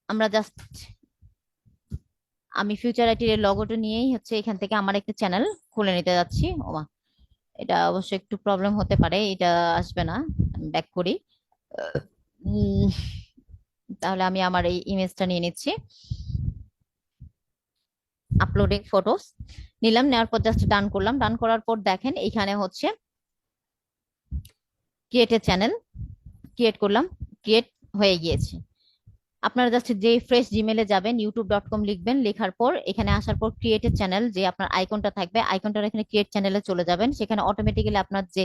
[SPEAKER 1] আমরা জাস্ট, আমি ফিউচার আইটির লগোটা নিয়েই হচ্ছে এখান থেকে আমার একটা চ্যানেল খুলে নিতে যাচ্ছি। ওমা, এটা অবশ্যই একটু প্রবলেম হতে পারে, এটা আসবে না। ব্যাক করি। উম, তাহলে আমি আমার এই ইমেজটা নিয়ে নিচ্ছি, আপলোডিং ফটোস নিলাম। নেওয়ার পর জাস্ট ডান করলাম। ডান করার পর দেখেন এইখানে হচ্ছে ক্রিয়েট এ চ্যানেল, ক্রিয়েট করলাম, ক্রিয়েট হয়ে গিয়েছে। আপনারা জাস্ট যে ফ্রেশ জিমেলে যাবেন, youtube.com লিখবেন, লেখার পর এখানে আসার পর ক্রিয়েট এ চ্যানেল, যে আপনার আইকনটা থাকবে, আইকনটার এখানে ক্রিয়েট চ্যানেলে চলে যাবেন। সেখানে অটোমেটিক্যালি আপনার যে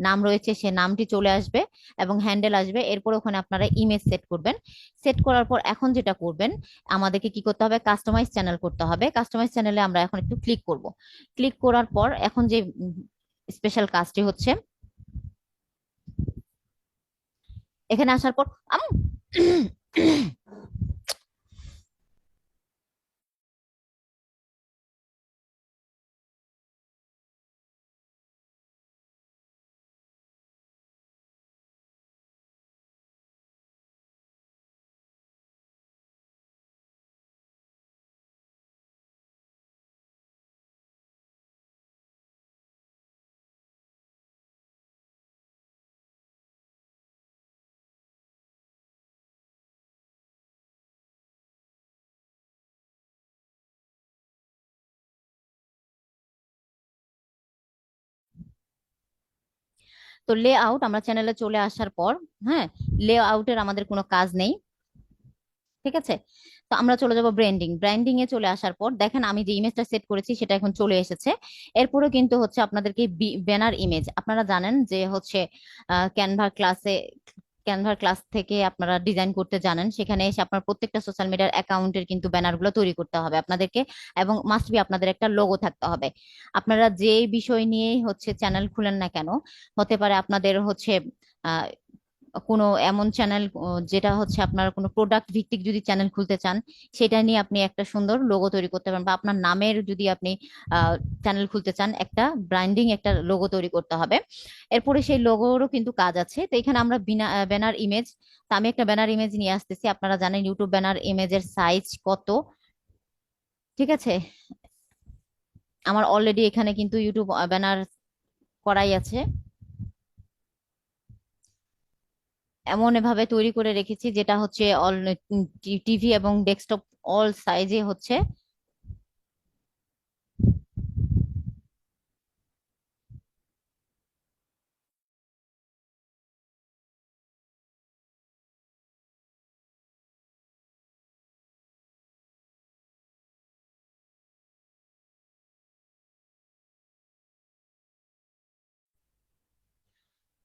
[SPEAKER 1] নাম রয়েছে সে নামটি চলে আসবে এবং হ্যান্ডেল আসবে। এরপর ওখানে আপনারা ইমেজ সেট করবেন। সেট করার পর এখন যেটা করবেন, আমাদেরকে কি করতে হবে, কাস্টমাইজ চ্যানেল করতে হবে। কাস্টমাইজ চ্যানেলে আমরা এখন একটু ক্লিক করব। ক্লিক করার পর এখন যে স্পেশাল কাজটি হচ্ছে, এখানে আসার পর তো লে আউট, আমরা চ্যানেলে চলে আসার পর, হ্যাঁ, লে আউটের আমাদের কোনো কাজ নেই। ঠিক আছে, তো আমরা চলে যাব ব্র্যান্ডিং। ব্র্যান্ডিং এ চলে আসার পর দেখেন আমি যে ইমেজটা সেট করেছি সেটা এখন চলে এসেছে। এরপরে কিন্তু হচ্ছে আপনাদেরকে ব্যানার ইমেজ, আপনারা জানেন যে হচ্ছে ক্যানভা ক্লাসে, ক্যানভার ক্লাস থেকে আপনারা ডিজাইন করতে জানেন, সেখানে এসে আপনার প্রত্যেকটা সোশ্যাল মিডিয়ার অ্যাকাউন্টের কিন্তু ব্যানার গুলো তৈরি করতে হবে আপনাদেরকে, এবং মাস্ট বি আপনাদের একটা লোগো থাকতে হবে। আপনারা যে বিষয় নিয়ে হচ্ছে চ্যানেল খুলেন না কেন, হতে পারে আপনাদের হচ্ছে আহ কোনো এমন চ্যানেল যেটা হচ্ছে আপনার কোনো প্রোডাক্ট ভিত্তিক যদি চ্যানেল খুলতে চান, সেটা নিয়ে আপনি একটা সুন্দর লোগো তৈরি করতে পারেন, বা আপনার নামের যদি আপনি চ্যানেল খুলতে চান, একটা ব্র্যান্ডিং একটা লোগো তৈরি করতে হবে। এরপরে সেই লোগোরও কিন্তু কাজ আছে। তো এখানে আমরা ব্যানার ইমেজ, তো আমি একটা ব্যানার ইমেজ নিয়ে আসতেছি। আপনারা জানেন ইউটিউব ব্যানার ইমেজের সাইজ কত, ঠিক আছে? আমার অলরেডি এখানে কিন্তু ইউটিউব ব্যানার করাই আছে, এমন এভাবে তৈরি করে রেখেছি যেটা হচ্ছে অল টিভি এবং ডেস্কটপ অল সাইজে হচ্ছে।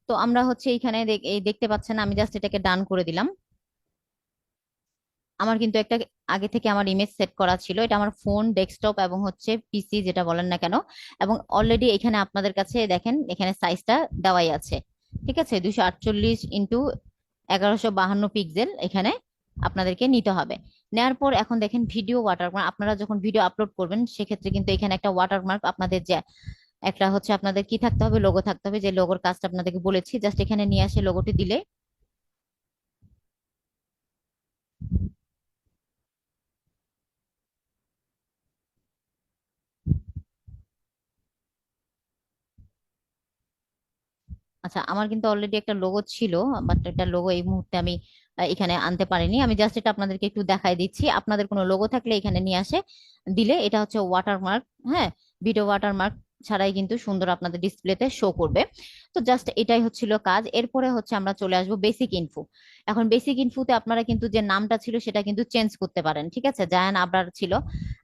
[SPEAKER 1] তো আমরা হচ্ছে এইখানে এই দেখতে পাচ্ছেন, আমি জাস্ট এটাকে ডান করে দিলাম। আমার কিন্তু একটা আগে থেকে আমার ইমেজ সেট করা ছিল, এটা আমার ফোন, ডেস্কটপ এবং হচ্ছে পিসি যেটা বলেন না কেন, এবং অলরেডি এখানে আপনাদের কাছে দেখেন এখানে সাইজটা দেওয়াই আছে, ঠিক আছে? 248 x 1152 পিক্সেল এখানে আপনাদেরকে নিতে হবে। নেওয়ার পর এখন দেখেন ভিডিও ওয়াটারমার্ক, আপনারা যখন ভিডিও আপলোড করবেন সেক্ষেত্রে কিন্তু এখানে একটা ওয়াটারমার্ক আপনাদের যে একটা হচ্ছে আপনাদের কি থাকতে হবে, লোগো থাকতে হবে, যে লোগোর কাজটা আপনাদেরকে বলেছি, জাস্ট এখানে নিয়ে আসে লোগোটি দিলে। আচ্ছা, আমার কিন্তু অলরেডি একটা লোগো ছিল, বাট এটা লোগো এই মুহূর্তে আমি এখানে আনতে পারিনি। আমি জাস্ট এটা আপনাদেরকে একটু দেখাই দিচ্ছি। আপনাদের কোনো লোগো থাকলে এখানে নিয়ে আসে দিলে এটা হচ্ছে ওয়াটারমার্ক, হ্যাঁ, ভিডিও ওয়াটারমার্ক ছাড়াই কিন্তু সুন্দর আপনাদের ডিসপ্লেতে শো করবে। তো জাস্ট এটাই হচ্ছিল কাজ। এরপরে হচ্ছে আমরা চলে আসবো বেসিক ইনফো। এখন বেসিক ইনফোতে আপনারা কিন্তু যে নামটা ছিল সেটা কিন্তু চেঞ্জ করতে পারেন, ঠিক আছে? জায়ান আবরার ছিল,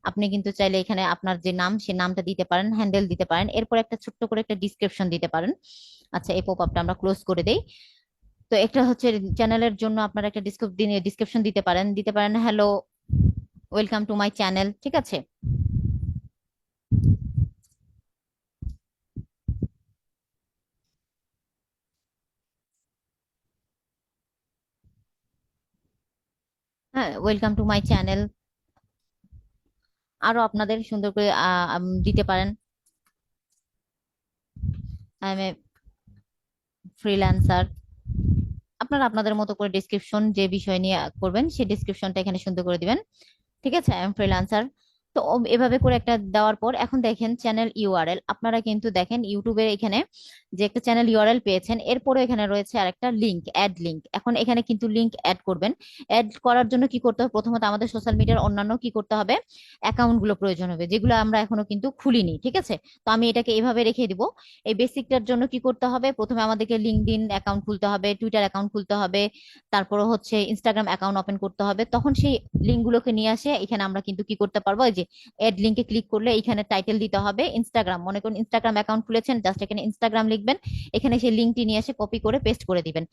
[SPEAKER 1] আপনি কিন্তু চাইলে এখানে আপনার যে নাম সে নামটা দিতে পারেন, হ্যান্ডেল দিতে পারেন, এরপর একটা ছোট্ট করে একটা ডিসক্রিপশন দিতে পারেন। আচ্ছা, এই পপ আপটা আমরা ক্লোজ করে দেই। তো একটা হচ্ছে চ্যানেলের জন্য আপনারা একটা ডিসক্রিপশন দিতে পারেন hello, welcome to my channel, ঠিক আছে? হ্যাঁ, ওয়েলকাম টু মাই চ্যানেল। আরো আপনাদের সুন্দর করে দিতে পারেন, আই এম এ ফ্রিল্যান্সার। আপনারা আপনাদের মতো করে ডিসক্রিপশন যে বিষয় নিয়ে করবেন সেই ডিসক্রিপশনটা এখানে সুন্দর করে দিবেন, ঠিক আছে? I am freelancer. তো এভাবে করে একটা দেওয়ার পর এখন দেখেন চ্যানেল ইউআরএল, আপনারা কিন্তু দেখেন ইউটিউবের এখানে যে একটা চ্যানেল ইউআরএল পেয়েছেন, এরপরে এখানে রয়েছে আরেকটা লিংক, অ্যাড লিংক। এখন এখানে কিন্তু লিংক অ্যাড করবেন। অ্যাড করার জন্য কি করতে হবে, প্রথমত আমাদের সোশ্যাল মিডিয়ার অন্যান্য কি করতে হবে, অ্যাকাউন্ট গুলো প্রয়োজন হবে, যেগুলো আমরা এখনো কিন্তু খুলিনি, ঠিক আছে? তো আমি এটাকে এভাবে রেখে দিব। এই বেসিকটার জন্য কি করতে হবে, প্রথমে আমাদেরকে লিঙ্কডইন অ্যাকাউন্ট খুলতে হবে, টুইটার অ্যাকাউন্ট খুলতে হবে, তারপর হচ্ছে ইনস্টাগ্রাম অ্যাকাউন্ট ওপেন করতে হবে। তখন সেই লিঙ্কগুলোকে নিয়ে আসে এখানে আমরা কিন্তু কি করতে পারবো, এই যে এড লিঙ্কে ক্লিক করলে এখানে টাইটেল দিতে হবে ইনস্টাগ্রাম। মনে করুন ইনস্টাগ্রাম অ্যাকাউন্ট খুলেছেন, জাস্ট এখানে ইনস্টাগ্রাম লিখবেন, এখানে সেই লিঙ্কটি নিয়ে এসে কপি করে পেস্ট করে দিবেন।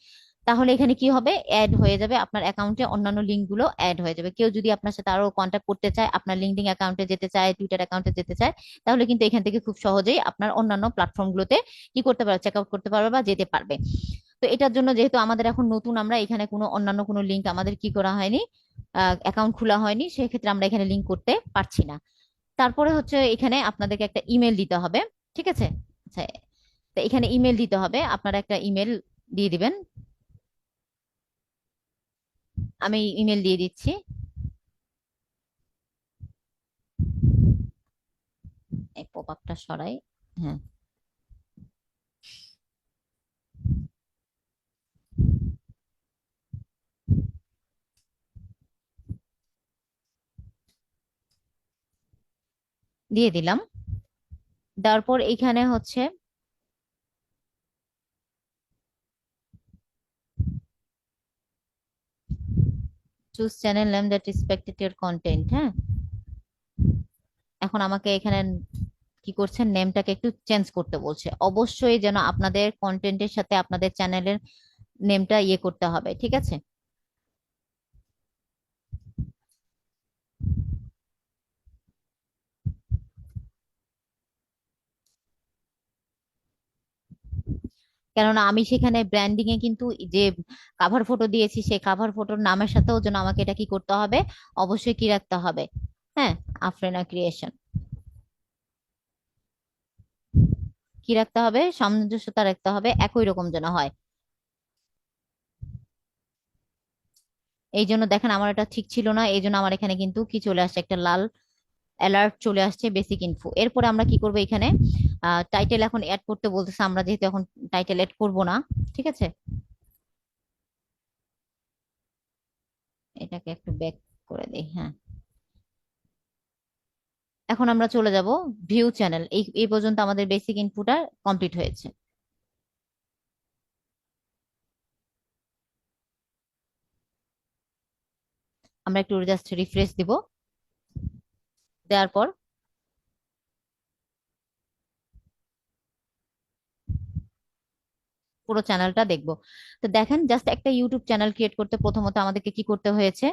[SPEAKER 1] তাহলে এখানে কি হবে, অ্যাড হয়ে যাবে আপনার অ্যাকাউন্টে, অন্যান্য লিঙ্ক গুলো অ্যাড হয়ে যাবে। কেউ যদি আপনার সাথে আরো কন্ট্যাক্ট করতে চায়, আপনার লিঙ্কডইন অ্যাকাউন্টে যেতে চায়, টুইটার অ্যাকাউন্টে যেতে চায়, তাহলে কিন্তু এখান থেকে খুব সহজেই আপনার অন্যান্য প্ল্যাটফর্ম গুলোতে কি করতে পারবে, চেক আউট করতে পারবে বা যেতে পারবে। তো এটার জন্য যেহেতু আমাদের এখন নতুন, আমরা এখানে কোনো অন্যান্য কোনো লিঙ্ক আমাদের কি করা হয়নি, অ্যাকাউন্ট খোলা হয়নি, সেক্ষেত্রে আমরা এখানে লিঙ্ক করতে পারছি না। তারপরে হচ্ছে এখানে আপনাদেরকে একটা ইমেল দিতে হবে, ঠিক আছে? আচ্ছা, তো এখানে ইমেল দিতে হবে, আপনারা একটা ইমেল দিয়ে দিবেন। আমি ইমেল দিয়ে দিচ্ছি। এই পপ আপটা সরাই, হ্যাঁ, দিয়ে দিলাম। তারপর এখানে হচ্ছে choose channel name that respected your content. হ্যাঁ, এখন আমাকে এখানে কি করছেন, নেমটাকে একটু চেঞ্জ করতে বলছে। অবশ্যই যেন আপনাদের কন্টেন্টের সাথে আপনাদের চ্যানেলের নেমটা ইয়ে করতে হবে, ঠিক আছে? কেননা আমি সেখানে ব্র্যান্ডিং এ কিন্তু যে কাভার ফটো দিয়েছি সেই কাভার ফটোর নামের সাথেও যেন আমাকে এটা কি করতে হবে, অবশ্যই কি রাখতে হবে, হ্যাঁ, আফরিনা ক্রিয়েশন কি রাখতে হবে, সামঞ্জস্যতা রাখতে হবে, একই রকম যেন হয়। এই জন্য দেখেন আমার এটা ঠিক ছিল না, এই জন্য আমার এখানে কিন্তু কি চলে আসছে, একটা লাল অ্যালার্ট চলে আসছে, বেসিক ইনফো। এরপরে আমরা কি করব, এখানে টাইটেল এখন অ্যাড করতে বলতেছে, আমরা যেহেতু এখন টাইটেল অ্যাড করব না, ঠিক আছে, এটাকে একটু ব্যাক করে দিই। হ্যাঁ, এখন আমরা চলে যাব ভিউ চ্যানেল। এই এই পর্যন্ত আমাদের বেসিক ইনপুটটা কমপ্লিট হয়েছে। আমরা একটু জাস্ট রিফ্রেশ দিব, দেওয়ার পর পুরো চ্যানেলটা দেখবো। তো দেখেন, জাস্ট একটা ইউটিউব চ্যানেল ক্রিয়েট করতে প্রথমত আমাদেরকে কি করতে হয়েছে,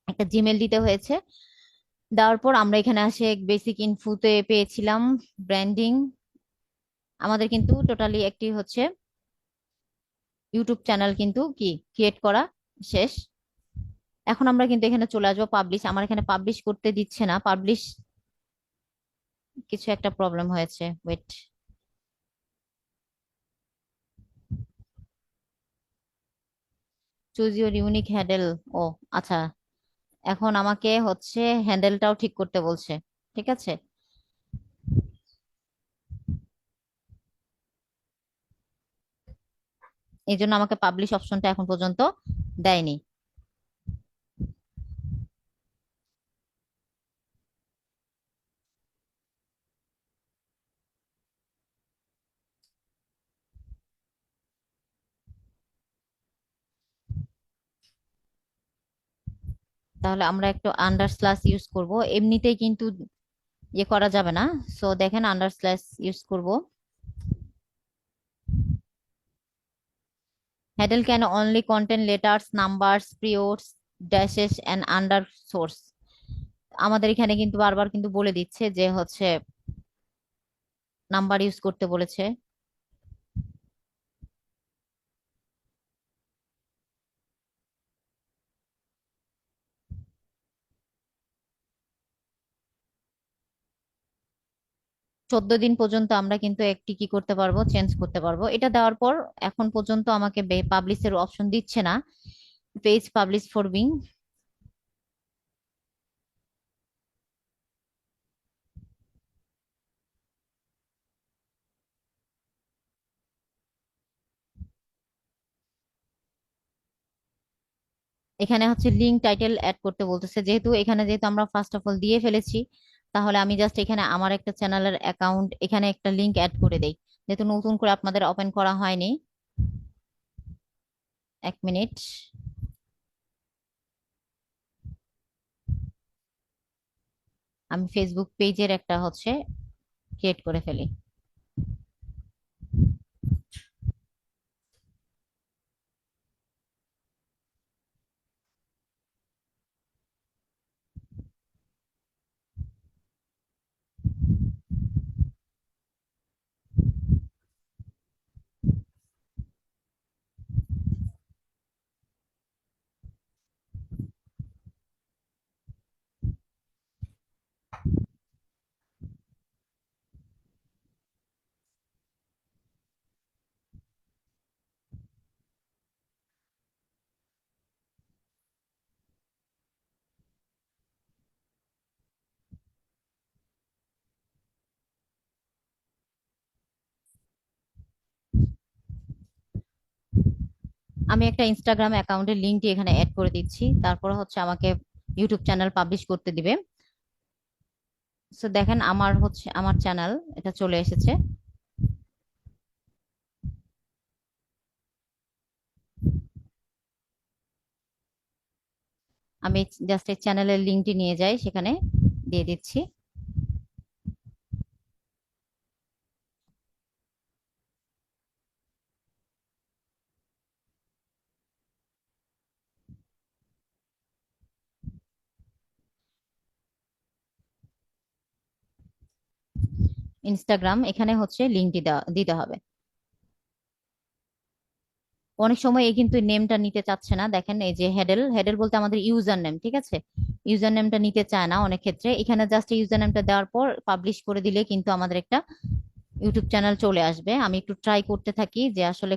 [SPEAKER 1] একটা জিমেল দিতে হয়েছে। দেওয়ার পর আমরা এখানে আসে বেসিক ইনফোতে পেয়েছিলাম ব্র্যান্ডিং। আমাদের কিন্তু টোটালি একটি হচ্ছে ইউটিউব চ্যানেল কিন্তু কি ক্রিয়েট করা শেষ। এখন আমরা কিন্তু এখানে চলে আসবো পাবলিশ। আমার এখানে পাবলিশ করতে দিচ্ছে না, পাবলিশ কিছু একটা প্রবলেম হয়েছে, wait. Choose your unique handle. ও আচ্ছা, এখন আমাকে হচ্ছে হ্যান্ডেলটাও ঠিক করতে বলছে, ঠিক আছে। এই জন্য আমাকে পাবলিশ অপশনটা এখন পর্যন্ত দেয়নি। তাহলে আমরা একটু আন্ডার স্ল্যাশ ইউজ করব, এমনিতেই কিন্তু ইয়ে করা যাবে না। সো দেখেন আন্ডার স্ল্যাশ ইউজ করব। Handle can only contain letters, numbers, periods, dashes and underscore. আমাদের এখানে কিন্তু বারবার কিন্তু বলে দিচ্ছে যে হচ্ছে নাম্বার ইউজ করতে বলেছে। 14 দিন পর্যন্ত আমরা কিন্তু একটি কি করতে পারবো, চেঞ্জ করতে পারবো। এটা দেওয়ার পর এখন পর্যন্ত আমাকে পাবলিশের অপশন দিচ্ছে না, পেজ পাবলিশ ফর বিং। এখানে হচ্ছে লিঙ্ক টাইটেল অ্যাড করতে বলতেছে, যেহেতু এখানে যেহেতু আমরা ফার্স্ট অফ অল দিয়ে ফেলেছি, তাহলে আমি জাস্ট এখানে আমার একটা চ্যানেলের অ্যাকাউন্ট এখানে একটা লিঙ্ক অ্যাড করে দেই, যেহেতু নতুন করে আপনাদের ওপেন করা হয়নি। 1 মিনিট, আমি ফেসবুক পেজের একটা হচ্ছে ক্রিয়েট করে ফেলি। আমি একটা ইনস্টাগ্রাম অ্যাকাউন্টের লিঙ্কটি এখানে অ্যাড করে দিচ্ছি, তারপর হচ্ছে আমাকে ইউটিউব চ্যানেল পাবলিশ করতে দিবে। সো দেখেন আমার হচ্ছে আমার চ্যানেল এটা চলে এসেছে। আমি জাস্ট এই চ্যানেলের লিঙ্কটি নিয়ে যাই, সেখানে দিয়ে দিচ্ছি। ইনস্টাগ্রাম, এখানে হচ্ছে লিঙ্কটি দিতে হবে। অনেক সময় এই কিন্তু নেমটা নিতে চাচ্ছে না, দেখেন এই যে হেডেল, হেডেল বলতে আমাদের ইউজার নেম, ঠিক আছে? ইউজার নেমটা নিতে চায় না অনেক ক্ষেত্রে। এখানে জাস্ট ইউজার নেমটা দেওয়ার পর পাবলিশ করে দিলে কিন্তু আমাদের একটা ইউটিউব চ্যানেল চলে আসবে। আমি একটু ট্রাই করতে থাকি যে আসলে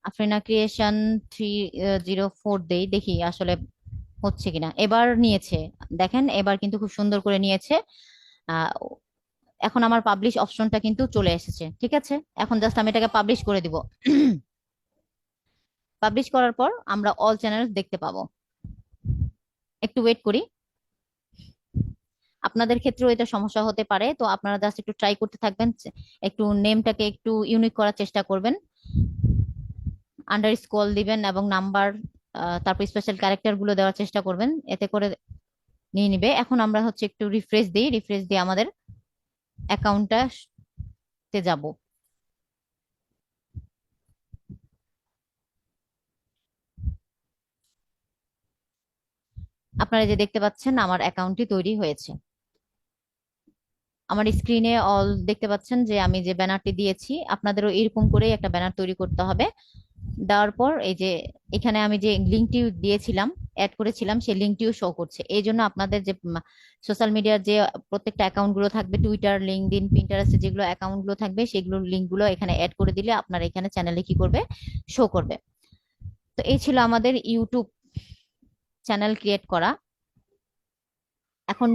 [SPEAKER 1] আফরিনা ক্রিয়েশন 304 দেই, দেখি আসলে হচ্ছে কিনা। এবার নিয়েছে, দেখেন এবার কিন্তু খুব সুন্দর করে নিয়েছে। আহ এখন আমার পাবলিশ অপশনটা কিন্তু চলে এসেছে, ঠিক আছে? এখন জাস্ট আমি এটাকে পাবলিশ করে দিব। পাবলিশ করার পর আমরা অল চ্যানেল দেখতে পাবো। একটু ওয়েট করি, আপনাদের ক্ষেত্রেও এটা সমস্যা হতে পারে, তো আপনারা জাস্ট একটু ট্রাই করতে থাকবেন, একটু নেমটাকে একটু ইউনিক করার চেষ্টা করবেন, আন্ডার স্কোর দিবেন এবং নাম্বার, তারপর স্পেশাল ক্যারেক্টার গুলো দেওয়ার চেষ্টা করবেন, এতে করে নিয়ে নিবে। এখন আমরা হচ্ছে একটু রিফ্রেশ দিই, রিফ্রেশ দিয়ে আমাদের অ্যাকাউন্টটা তে যাব। আপনারা যে দেখতে পাচ্ছেন আমার অ্যাকাউন্টটি তৈরি হয়েছে। আমার স্ক্রিনে অল দেখতে পাচ্ছেন যে আমি যে ব্যানারটি দিয়েছি, আপনাদেরও এরকম করেই একটা ব্যানার তৈরি করতে হবে। দেওয়ার পর এই যে এখানে আমি যে লিঙ্কটি দিয়েছিলাম, অ্যাড করেছিলাম, সেই লিঙ্কটিও শো করছে। এই জন্য আপনাদের যে সোশ্যাল মিডিয়ার যে প্রত্যেকটা অ্যাকাউন্ট গুলো থাকবে, টুইটার, লিঙ্কডইন, পিন্টারেস্টে যেগুলো অ্যাকাউন্ট গুলো থাকবে, সেগুলোর লিঙ্ক গুলো এখানে অ্যাড করে দিলে আপনার এখানে চ্যানেলে কি করবে, শো করবে। তো এই ছিল আমাদের ইউটিউব চ্যানেল ক্রিয়েট করা। এখন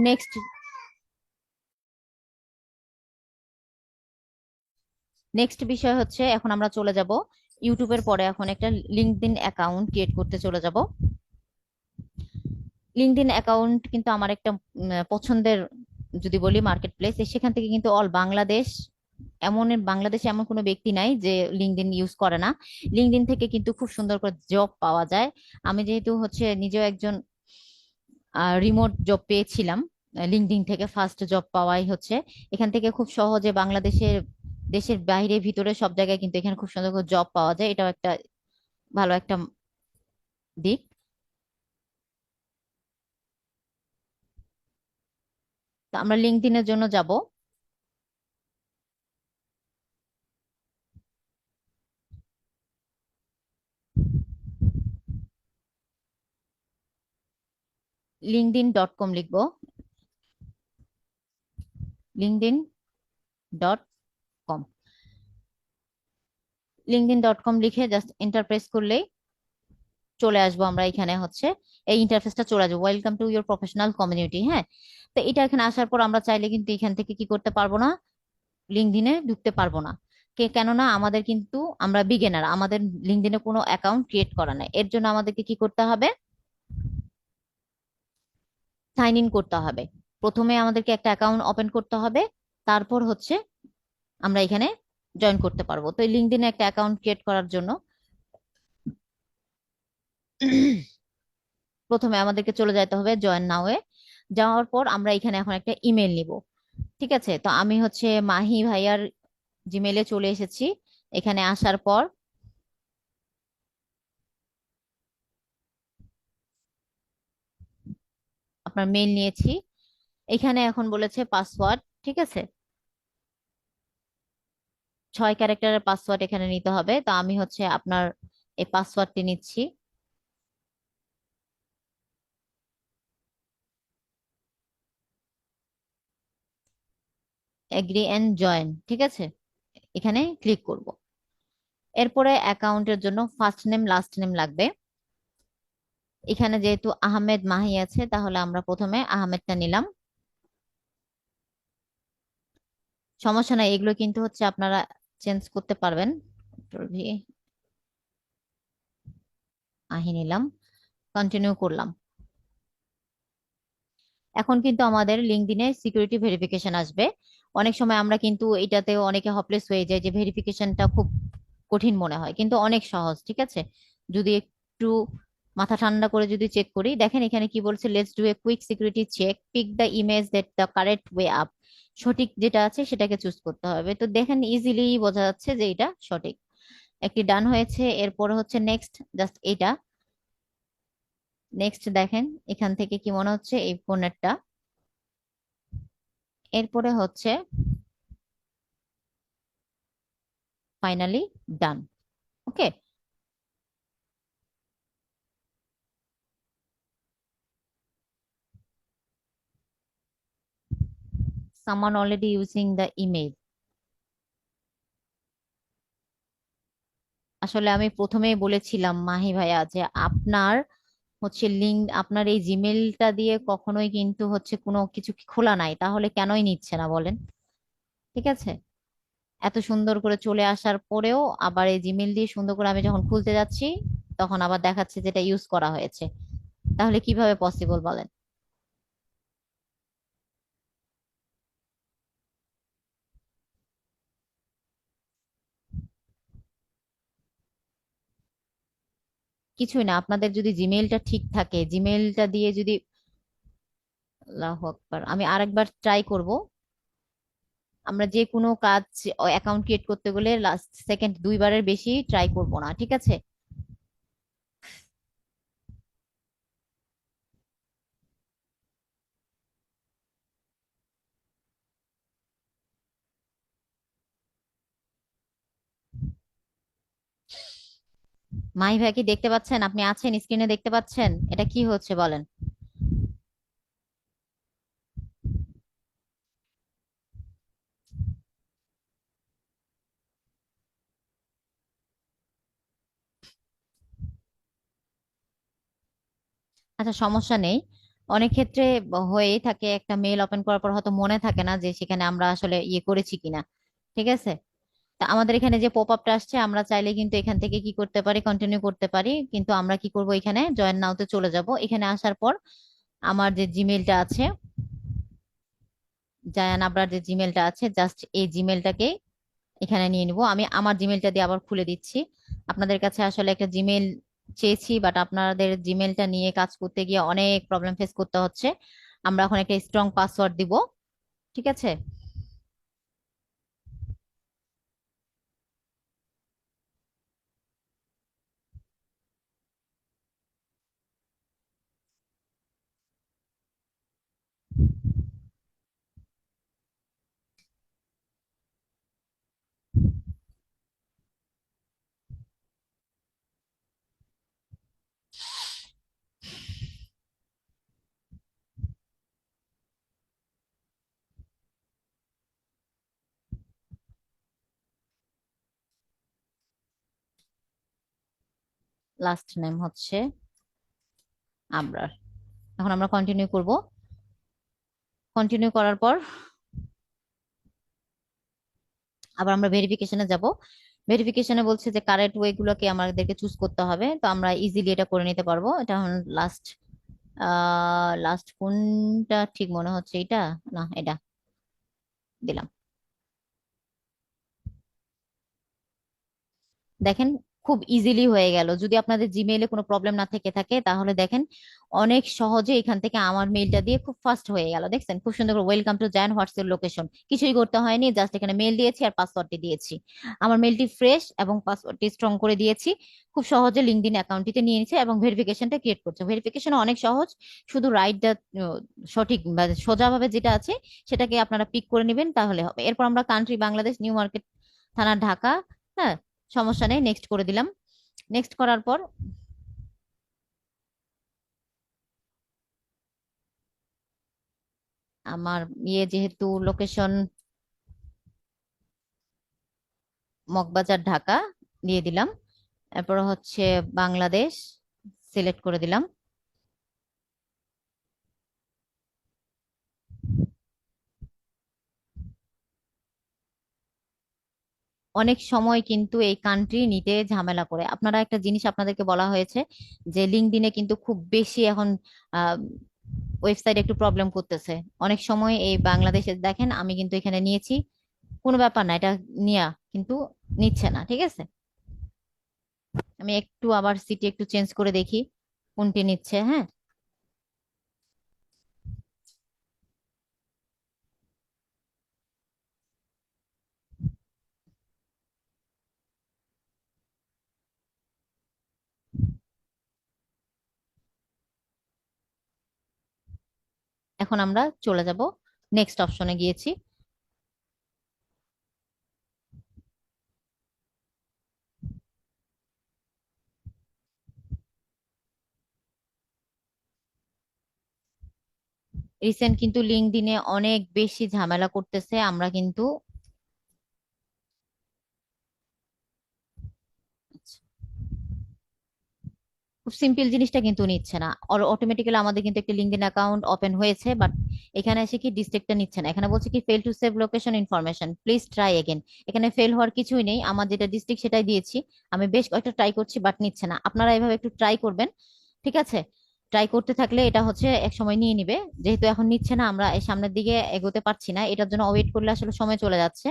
[SPEAKER 1] নেক্সট বিষয় হচ্ছে, এখন আমরা চলে যাব ইউটিউবের পরে এখন একটা লিঙ্কডইন অ্যাকাউন্ট ক্রিয়েট করতে চলে যাব। লিঙ্কডইন অ্যাকাউন্ট কিন্তু আমার একটা পছন্দের, যদি বলি মার্কেট প্লেস, সেখান থেকে কিন্তু অল বাংলাদেশ, বাংলাদেশে এমন কোনো ব্যক্তি নাই যে লিঙ্কডইন ইউজ করে না। লিঙ্কডইন থেকে কিন্তু খুব সুন্দর করে জব পাওয়া যায়। আমি যেহেতু হচ্ছে নিজেও একজন রিমোট জব পেয়েছিলাম, লিঙ্কডইন থেকে ফার্স্ট জব পাওয়াই হচ্ছে এখান থেকে খুব সহজে বাংলাদেশের, দেশের বাইরে ভিতরে সব জায়গায় কিন্তু এখানে খুব সুন্দর করে জব পাওয়া যায়। এটাও একটা ভালো একটা দিক। তো আমরা লিঙ্কডইনের জন্য যাব। linkedin.com লিখবো, linkedin.com। linkedin.com লিখে জাস্ট এন্টার প্রেস করলেই চলে আসবো আমরা এখানে হচ্ছে, এই ইন্টারফেসটা চলে আসবে, welcome to your professional community. হ্যাঁ, তো এটা এখানে আসার পর আমরা চাইলে কিন্তু এখান থেকে কি করতে পারবো না, লিঙ্কডইনে ঢুকতে পারবো না। কেননা আমাদের কিন্তু, আমরা বিগিনার, আমাদের লিঙ্কডইনে কোনো অ্যাকাউন্ট ক্রিয়েট করা নাই। এর জন্য আমাদেরকে কি করতে হবে, সাইন ইন করতে হবে। প্রথমে আমাদেরকে একটা অ্যাকাউন্ট ওপেন করতে হবে, তারপর হচ্ছে আমরা এখানে জয়েন করতে পারবো। তো লিঙ্কডইনে একটা অ্যাকাউন্ট ক্রিয়েট করার জন্য প্রথমে আমাদেরকে চলে যেতে হবে জয়েন নাও এ। যাওয়ার পর আমরা এখানে এখন একটা ইমেল নিব, ঠিক আছে? তো আমি হচ্ছে মাহি ভাইয়ার জিমেলে চলে এসেছি। এখানে আসার পর আপনার মেইল নিয়েছি, এখানে এখন বলেছে পাসওয়ার্ড, ঠিক আছে? 6 ক্যারেক্টারের পাসওয়ার্ড এখানে নিতে হবে। তো আমি হচ্ছে আপনার এই পাসওয়ার্ডটি নিচ্ছি। এগ্রি এন্ড জয়েন, ঠিক আছে? এখানে ক্লিক করব। এরপরে অ্যাকাউন্টের জন্য ফার্স্ট নেম লাস্ট নেম লাগবে। এখানে যেহেতু আহমেদ মাহি আছে, তাহলে আমরা প্রথমে আহমেদটা নিলাম। সমস্যা নাই, এগুলো কিন্তু হচ্ছে আপনারা চেঞ্জ করতে পারবেন। Ctrl V, আহি নিলাম, কন্টিনিউ করলাম। এখন কিন্তু আমাদের লিঙ্কডইনে সিকিউরিটি ভেরিফিকেশন আসবে। অনেক সময় আমরা কিন্তু এটাতে অনেকে হপলেস হয়ে যায় যে ভেরিফিকেশনটা খুব কঠিন মনে হয়, কিন্তু অনেক সহজ, ঠিক আছে? যদি একটু মাথা ঠান্ডা করে যদি চেক করি, দেখেন এখানে কি বলছে, let's do a quick security check, pick the image that the correct way up. সঠিক যেটা আছে সেটাকে চুজ করতে হবে। তো দেখেন ইজিলি বোঝা যাচ্ছে যে এটা সঠিক। একটি ডান হয়েছে, এরপরে হচ্ছে নেক্সট, জাস্ট এটা। নেক্সট দেখেন এখান থেকে কি মনে হচ্ছে এই ফোনেরটা। এরপরে হচ্ছে finally done. Okay, someone already using the email। আসলে আমি প্রথমেই বলেছিলাম মাহি ভাইয়া যে আপনার হচ্ছে লিঙ্ক, আপনার এই জিমেলটা দিয়ে কখনোই কিন্তু হচ্ছে কোনো কিছু খোলা নাই, তাহলে কেনই নিচ্ছে না বলেন? ঠিক আছে, এত সুন্দর করে চলে আসার পরেও আবার এই জিমেল দিয়ে সুন্দর করে আমি যখন খুলতে যাচ্ছি তখন আবার দেখাচ্ছে যেটা ইউজ করা হয়েছে। তাহলে কিভাবে পসিবল বলেন? কিছুই না, আপনাদের যদি জিমেইলটা ঠিক থাকে, জিমেইলটা দিয়ে যদি, আল্লাহু আকবার, আমি আরেকবার ট্রাই করব। আমরা যে কোনো কাজ অ্যাকাউন্ট ক্রিয়েট করতে গেলে লাস্ট সেকেন্ড দুইবারের বেশি ট্রাই করব না, ঠিক আছে? মাহি ভাই কি দেখতে পাচ্ছেন? আপনি আছেন স্ক্রিনে, দেখতে পাচ্ছেন? এটা কি হচ্ছে বলেন? আচ্ছা, সমস্যা নেই। অনেক ক্ষেত্রে হয়েই থাকে, একটা মেল ওপেন করার পর হয়তো মনে থাকে না যে সেখানে আমরা আসলে ইয়ে করেছি কিনা। ঠিক আছে, তা আমাদের এখানে যে পপ আপটা আসছে, আমরা চাইলে কিন্তু এখান থেকে কি করতে পারি, কন্টিনিউ করতে পারি। কিন্তু আমরা কি করব, এখানে জয়েন নাওতে চলে যাব। এখানে আসার পর আমার যে জিমেলটা আছে, জায়ান আবরার যে জিমেলটা আছে, জাস্ট এই জিমেলটাকে এখানে নিয়ে নিব। আমি আমার জিমেলটা দিয়ে আবার খুলে দিচ্ছি। আপনাদের কাছে আসলে একটা জিমেল চেয়েছি, বাট আপনাদের জিমেলটা নিয়ে কাজ করতে গিয়ে অনেক প্রবলেম ফেস করতে হচ্ছে। আমরা এখন একটা স্ট্রং পাসওয়ার্ড দিব, ঠিক আছে? লাস্ট নেম হচ্ছে আবরার। এখন আমরা কন্টিনিউ করব। কন্টিনিউ করার পর আবার আমরা ভেরিফিকেশনে যাব। ভেরিফিকেশনে বলছে যে কারেক্ট ওয়ে গুলোকে আমাদেরকে চুজ করতে হবে, তো আমরা ইজিলি এটা করে নিতে পারবো। এটা এখন লাস্ট, লাস্ট কোনটা ঠিক মনে হচ্ছে, এটা না, এটা দিলাম। দেখেন খুব ইজিলি হয়ে গেল। যদি আপনাদের জিমেইলে কোনো প্রবলেম না থেকে থাকে তাহলে দেখেন অনেক সহজে এখান থেকে আমার মেইলটা দিয়ে খুব ফাস্ট হয়ে গেল। দেখছেন খুব সুন্দর করে, welcome to Zayan WhatsApp location, কিছুই করতে হয়নি, জাস্ট এখানে মেইল দিয়েছি আর পাসওয়ার্ডটি দিয়েছি। আমার মেইলটি ফ্রেশ এবং পাসওয়ার্ডটি স্ট্রং করে দিয়েছি। খুব সহজে লিঙ্কডইন অ্যাকাউন্টটিতে নিয়ে নিচ্ছে এবং ভেরিফিকেশনটা ক্রিয়েট করছে। ভেরিফিকেশন অনেক সহজ, শুধু রাইট দা সঠিক বা সোজাভাবে যেটা আছে সেটাকে আপনারা পিক করে নেবেন তাহলে হবে। এরপর আমরা কান্ট্রি বাংলাদেশ, নিউ মার্কেট থানা ঢাকা, হ্যাঁ সমস্যা নেই, নেক্সট করে দিলাম। নেক্সট করার পর আমার ইয়ে যেহেতু লোকেশন মগবাজার ঢাকা দিয়ে দিলাম। এরপর হচ্ছে বাংলাদেশ সিলেক্ট করে দিলাম। অনেক সময় কিন্তু এই কান্ট্রি নিতে ঝামেলা করে। আপনারা একটা জিনিস আপনাদেরকে বলা হয়েছে যে লিঙ্কডইনে কিন্তু খুব বেশি এখন ওয়েবসাইট একটু প্রবলেম করতেছে অনেক সময়। এই বাংলাদেশে দেখেন আমি কিন্তু এখানে নিয়েছি, কোনো ব্যাপার না, এটা নিয়া কিন্তু নিচ্ছে না। ঠিক আছে, আমি একটু আবার সিটি একটু চেঞ্জ করে দেখি কোনটি নিচ্ছে। হ্যাঁ, এখন আমরা চলে যাব, নেক্সট অপশনে গিয়েছি। রিসেন্ট কিন্তু লিঙ্কডইনে অনেক বেশি ঝামেলা করতেছে, আমরা কিন্তু খুব সিম্পল জিনিসটা কিন্তু নিচ্ছে না। অটোমেটিক্যালি আমাদের কিন্তু একটা লিঙ্কডইন অ্যাকাউন্ট ওপেন হয়েছে, বাট এখানে এসে কি ডিস্ট্রিক্টটা নিচ্ছে না। এখানে বলছে কি fail to save location information, please try again. এখানে ফেল হওয়ার কিছুই নেই, আমার যেটা ডিস্ট্রিক্ট সেটাই দিয়েছি। আমি বেশ কয়েকটা ট্রাই করছি বাট নিচ্ছে না। আপনারা এভাবে একটু ট্রাই করবেন, ঠিক আছে? ট্রাই করতে থাকলে এটা হচ্ছে এক সময় নিয়ে নিবে। যেহেতু এখন নিচ্ছে না, আমরা এই সামনের দিকে এগোতে পারছি না, এটার জন্য ওয়েট করলে আসলে সময় চলে যাচ্ছে।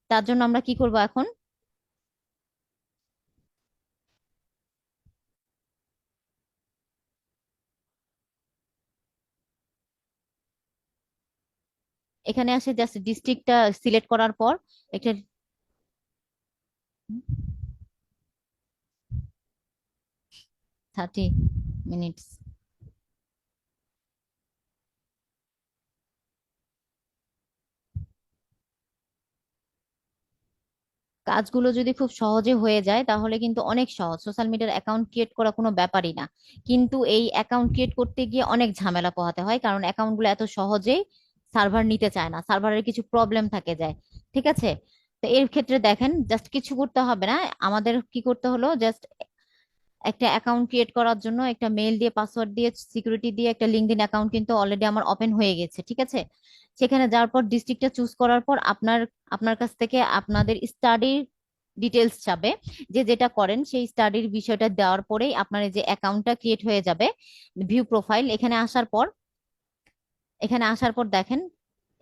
[SPEAKER 1] তার জন্য আমরা কি করব এখন, এখানে আসে জাস্ট ডিস্ট্রিক্টটা সিলেক্ট করার পর একটা 30 মিনিটস। কাজগুলো যদি খুব সহজে হয়ে যায় তাহলে কিন্তু অনেক সহজ, সোশ্যাল মিডিয়ার অ্যাকাউন্ট ক্রিয়েট করা কোনো ব্যাপারই না। কিন্তু এই অ্যাকাউন্ট ক্রিয়েট করতে গিয়ে অনেক ঝামেলা পোহাতে হয়, কারণ অ্যাকাউন্টগুলো এত সহজেই সার্ভার নিতে চায় না, সার্ভারের কিছু প্রবলেম থাকে যায়। ঠিক আছে, তো এর ক্ষেত্রে দেখেন জাস্ট কিছু করতে হবে না, আমাদের কি করতে হলো, জাস্ট একটা অ্যাকাউন্ট ক্রিয়েট করার জন্য একটা মেল দিয়ে পাসওয়ার্ড দিয়ে সিকিউরিটি দিয়ে একটা লিঙ্কডইন অ্যাকাউন্ট কিন্তু অলরেডি আমার ওপেন হয়ে গেছে। ঠিক আছে, সেখানে যাওয়ার পর ডিস্ট্রিক্টটা চুজ করার পর আপনার আপনার কাছ থেকে আপনাদের স্টাডির ডিটেলস চাবে, যে যেটা করেন সেই স্টাডির বিষয়টা দেওয়ার পরেই আপনার এই যে অ্যাকাউন্টটা ক্রিয়েট হয়ে যাবে। ভিউ প্রোফাইল, এখানে আসার পর দেখেন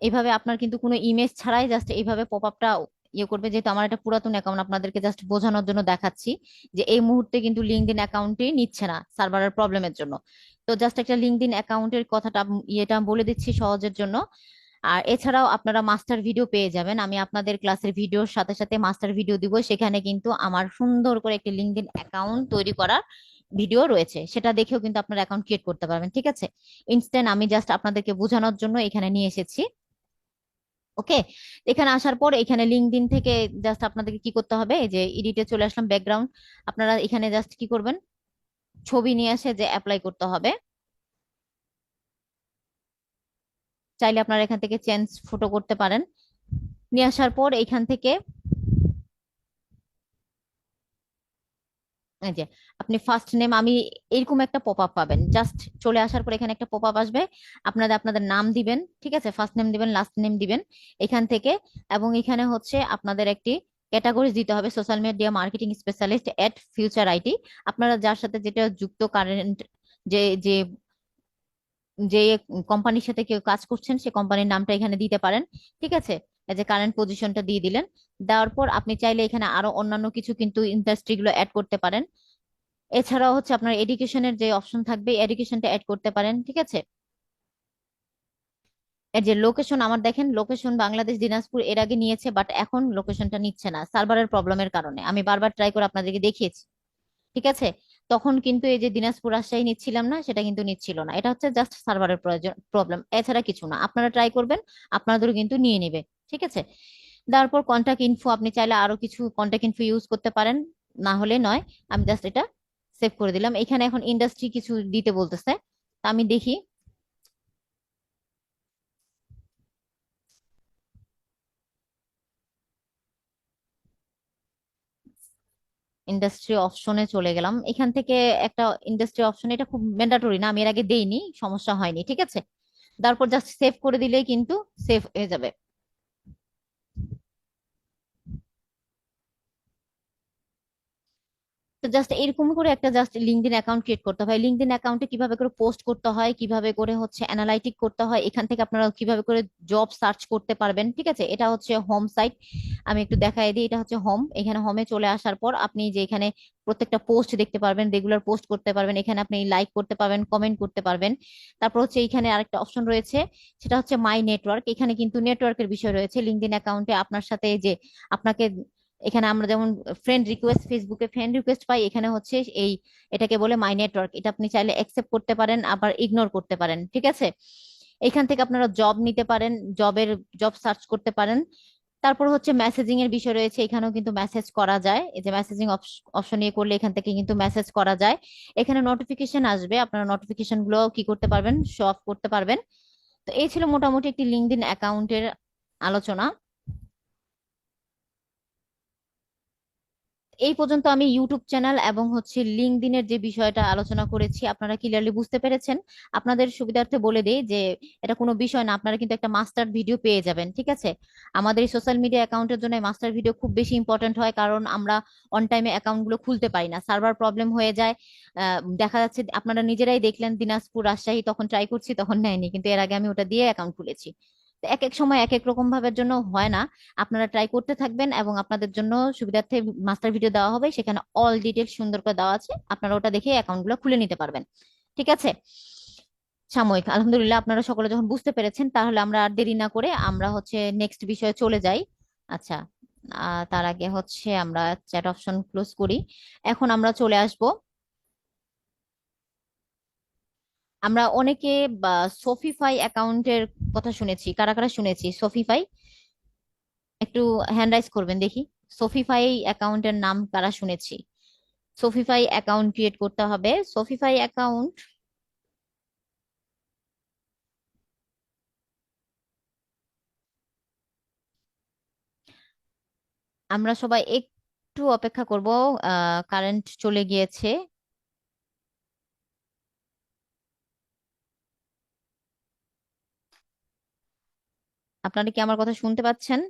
[SPEAKER 1] এইভাবে আপনার কিন্তু কোনো ইমেজ ছাড়াই জাস্ট এইভাবে পপ আপটা ইয়ে করবে। যেহেতু আমার একটা পুরাতন অ্যাকাউন্ট, আপনাদেরকে জাস্ট বোঝানোর জন্য দেখাচ্ছি যে এই মুহূর্তে কিন্তু লিঙ্কডইন অ্যাকাউন্টই নিচ্ছে না সার্ভারের প্রবলেমের জন্য। তো জাস্ট একটা লিঙ্কডইন অ্যাকাউন্টের কথাটা ইয়েটা বলে দিচ্ছি সহজের জন্য। আর এছাড়াও আপনারা মাস্টার ভিডিও পেয়ে যাবেন, আমি আপনাদের ক্লাসের ভিডিওর সাথে সাথে মাস্টার ভিডিও দিব, সেখানে কিন্তু আমার সুন্দর করে একটি লিঙ্কডইন অ্যাকাউন্ট তৈরি করার ভিডিও রয়েছে, সেটা দেখেও কিন্তু আপনার অ্যাকাউন্ট ক্রিয়েট করতে পারবেন। ঠিক আছে, ইনস্ট্যান্ট আমি জাস্ট আপনাদেরকে বোঝানোর জন্য এখানে নিয়ে এসেছি। ওকে, এখানে আসার পর এখানে লিঙ্কডইন থেকে জাস্ট আপনাদেরকে কি করতে হবে, এই যে এডিটে চলে আসলাম ব্যাকগ্রাউন্ড, আপনারা এখানে জাস্ট কি করবেন, ছবি নিয়ে এসে যে অ্যাপ্লাই করতে হবে। চাইলে আপনারা এখান থেকে চেঞ্জ ফটো করতে পারেন। নিয়ে আসার পর এখান থেকে এই যে আপনি ফার্স্ট নেম, আমি এরকম একটা পপ আপ পাবেন, জাস্ট চলে আসার পর এখানে একটা পপ আপ আসবে, আপনাদের আপনাদের নাম দিবেন। ঠিক আছে, ফার্স্ট নেম দিবেন, লাস্ট নেম দিবেন এখান থেকে। এবং এখানে হচ্ছে আপনাদের একটি ক্যাটাগরি দিতে হবে, social media marketing specialist at future IT. আপনারা যার সাথে যেটা যুক্ত কারেন্ট, যে যে যে কোম্পানির সাথে কেউ কাজ করছেন সেই কোম্পানির নামটা এখানে দিতে পারেন। ঠিক আছে, এই যে কারেন্ট পজিশনটা দিয়ে দিলেন। দেওয়ার পর আপনি চাইলে এখানে আরো অন্যান্য কিছু কিন্তু ইন্ডাস্ট্রি গুলো অ্যাড করতে পারেন। এছাড়াও হচ্ছে আপনার এডুকেশনের যে অপশন থাকবে, এডুকেশনটা অ্যাড করতে পারেন। ঠিক আছে, এর যে লোকেশন, আমার দেখেন লোকেশন বাংলাদেশ দিনাজপুর এর আগে নিয়েছে, বাট এখন লোকেশনটা নিচ্ছে না সার্ভারের প্রবলেমের কারণে, আমি বারবার ট্রাই করে আপনাদেরকে দেখিয়েছি। ঠিক আছে, তখন কিন্তু এই যে দিনাজপুর রাজশাহী নিচ্ছিলাম না, সেটা কিন্তু নিচ্ছিল না, এটা হচ্ছে জাস্ট সার্ভারের প্রবলেম, এছাড়া কিছু না। আপনারা ট্রাই করবেন, আপনাদেরও কিন্তু নিয়ে নেবে। ঠিক আছে, তারপর কন্টাক্ট ইনফো, আপনি চাইলে আরো কিছু কন্টাক্ট ইনফো ইউজ করতে পারেন, না হলে নয়। আমি জাস্ট এটা সেভ করে দিলাম। এখানে এখন ইন্ডাস্ট্রি কিছু দিতে বলতেছে, তা আমি দেখি। ইন্ডাস্ট্রি অপশনে চলে গেলাম, এখান থেকে একটা ইন্ডাস্ট্রি অপশন, এটা খুব ম্যান্ডাটরি না, আমি এর আগে দেইনি, সমস্যা হয়নি। ঠিক আছে, তারপর জাস্ট সেভ করে দিলেই কিন্তু সেভ হয়ে যাবে। তো জাস্ট এরকম করে একটা জাস্ট লিঙ্কডইন অ্যাকাউন্ট ক্রিয়েট করতে হয়। লিঙ্কডইন অ্যাকাউন্টে কিভাবে করে পোস্ট করতে হয়, কিভাবে করে হচ্ছে অ্যানালাইটিক করতে হয়, এখান থেকে আপনারা কিভাবে করে জব সার্চ করতে পারবেন। ঠিক আছে, এটা হচ্ছে হোম সাইট। আমি একটু দেখাই দিই, এটা হচ্ছে হোম। এখানে হোমে চলে আসার পর আপনি যে এখানে প্রত্যেকটা পোস্ট দেখতে পারবেন, রেগুলার পোস্ট করতে পারবেন, এখানে আপনি লাইক করতে পারবেন, কমেন্ট করতে পারবেন। তারপর হচ্ছে এখানে আরেকটা অপশন রয়েছে, সেটা হচ্ছে মাই নেটওয়ার্ক। এখানে কিন্তু নেটওয়ার্কের বিষয় রয়েছে লিঙ্কডইন অ্যাকাউন্টে আপনার সাথে যে আপনাকে, এখানে আমরা যেমন ফ্রেন্ড রিকোয়েস্ট, ফেসবুকে ফ্রেন্ড রিকোয়েস্ট পাই, এখানে হচ্ছে এই এটাকে বলে মাই নেটওয়ার্ক। এটা আপনি চাইলে অ্যাকসেপ্ট করতে পারেন, আবার ইগনোর করতে পারেন। ঠিক আছে, এখান থেকে আপনারা জব নিতে পারেন, জব সার্চ করতে পারেন। তারপর হচ্ছে মেসেজিং এর বিষয় রয়েছে, এখানেও কিন্তু মেসেজ করা যায়। এই যে মেসেজিং অপশন নিয়ে করলে এখান থেকে কিন্তু মেসেজ করা যায়। এখানে নোটিফিকেশন আসবে, আপনারা নোটিফিকেশন গুলো কি করতে পারবেন, শো অফ করতে পারবেন। তো এই ছিল মোটামুটি একটি লিঙ্কডইন অ্যাকাউন্টের আলোচনা। এই পর্যন্ত আমি ইউটিউব চ্যানেল এবং হচ্ছে লিঙ্কডইনের যে বিষয়টা আলোচনা করেছি, আপনারা ক্লিয়ারলি বুঝতে পেরেছেন। আপনাদের সুবিধার্থে বলে দেই যে এটা কোনো বিষয় না, আপনারা কিন্তু একটা মাস্টার ভিডিও পেয়ে যাবেন। ঠিক আছে, আমাদের এই সোশ্যাল মিডিয়া অ্যাকাউন্টের জন্য মাস্টার ভিডিও খুব বেশি ইম্পর্টেন্ট হয়, কারণ আমরা অন টাইমে অ্যাকাউন্ট গুলো খুলতে পারি না, সার্ভার প্রবলেম হয়ে যায়। দেখা যাচ্ছে আপনারা নিজেরাই দেখলেন, দিনাজপুর, রাজশাহী তখন ট্রাই করছি, তখন নেয়নি, কিন্তু এর আগে আমি ওটা দিয়ে অ্যাকাউন্ট খুলেছি। তো এক এক সময় এক এক রকম ভাবের জন্য হয় না। আপনারা ট্রাই করতে থাকবেন এবং আপনাদের জন্য সুবিধার্থে মাস্টার ভিডিও দেওয়া হবে, সেখানে অল ডিটেলস সুন্দর করে দেওয়া আছে, আপনারা ওটা দেখে অ্যাকাউন্ট গুলো খুলে নিতে পারবেন। ঠিক আছে, সাময়িক আলহামদুলিল্লাহ আপনারা সকলে যখন বুঝতে পেরেছেন, তাহলে আমরা আর দেরি না করে আমরা হচ্ছে নেক্সট বিষয়ে চলে যাই। আচ্ছা, তার আগে হচ্ছে আমরা চ্যাট অপশন ক্লোজ করি। এখন আমরা চলে আসব, আমরা অনেকে বা সফিফাই অ্যাকাউন্টের কথা শুনেছি, কারা কারা শুনেছি সফিফাই? একটু হ্যান্ড রাইজ করবেন দেখি। সফিফাই অ্যাকাউন্টের নাম কারা শুনেছি? সফিফাই অ্যাকাউন্ট ক্রিয়েট করতে হবে, সফিফাই অ্যাকাউন্ট। আমরা সবাই একটু অপেক্ষা করব, কারেন্ট চলে গিয়েছে। আপনারা কি আমার কথা শুনতে পাচ্ছেন?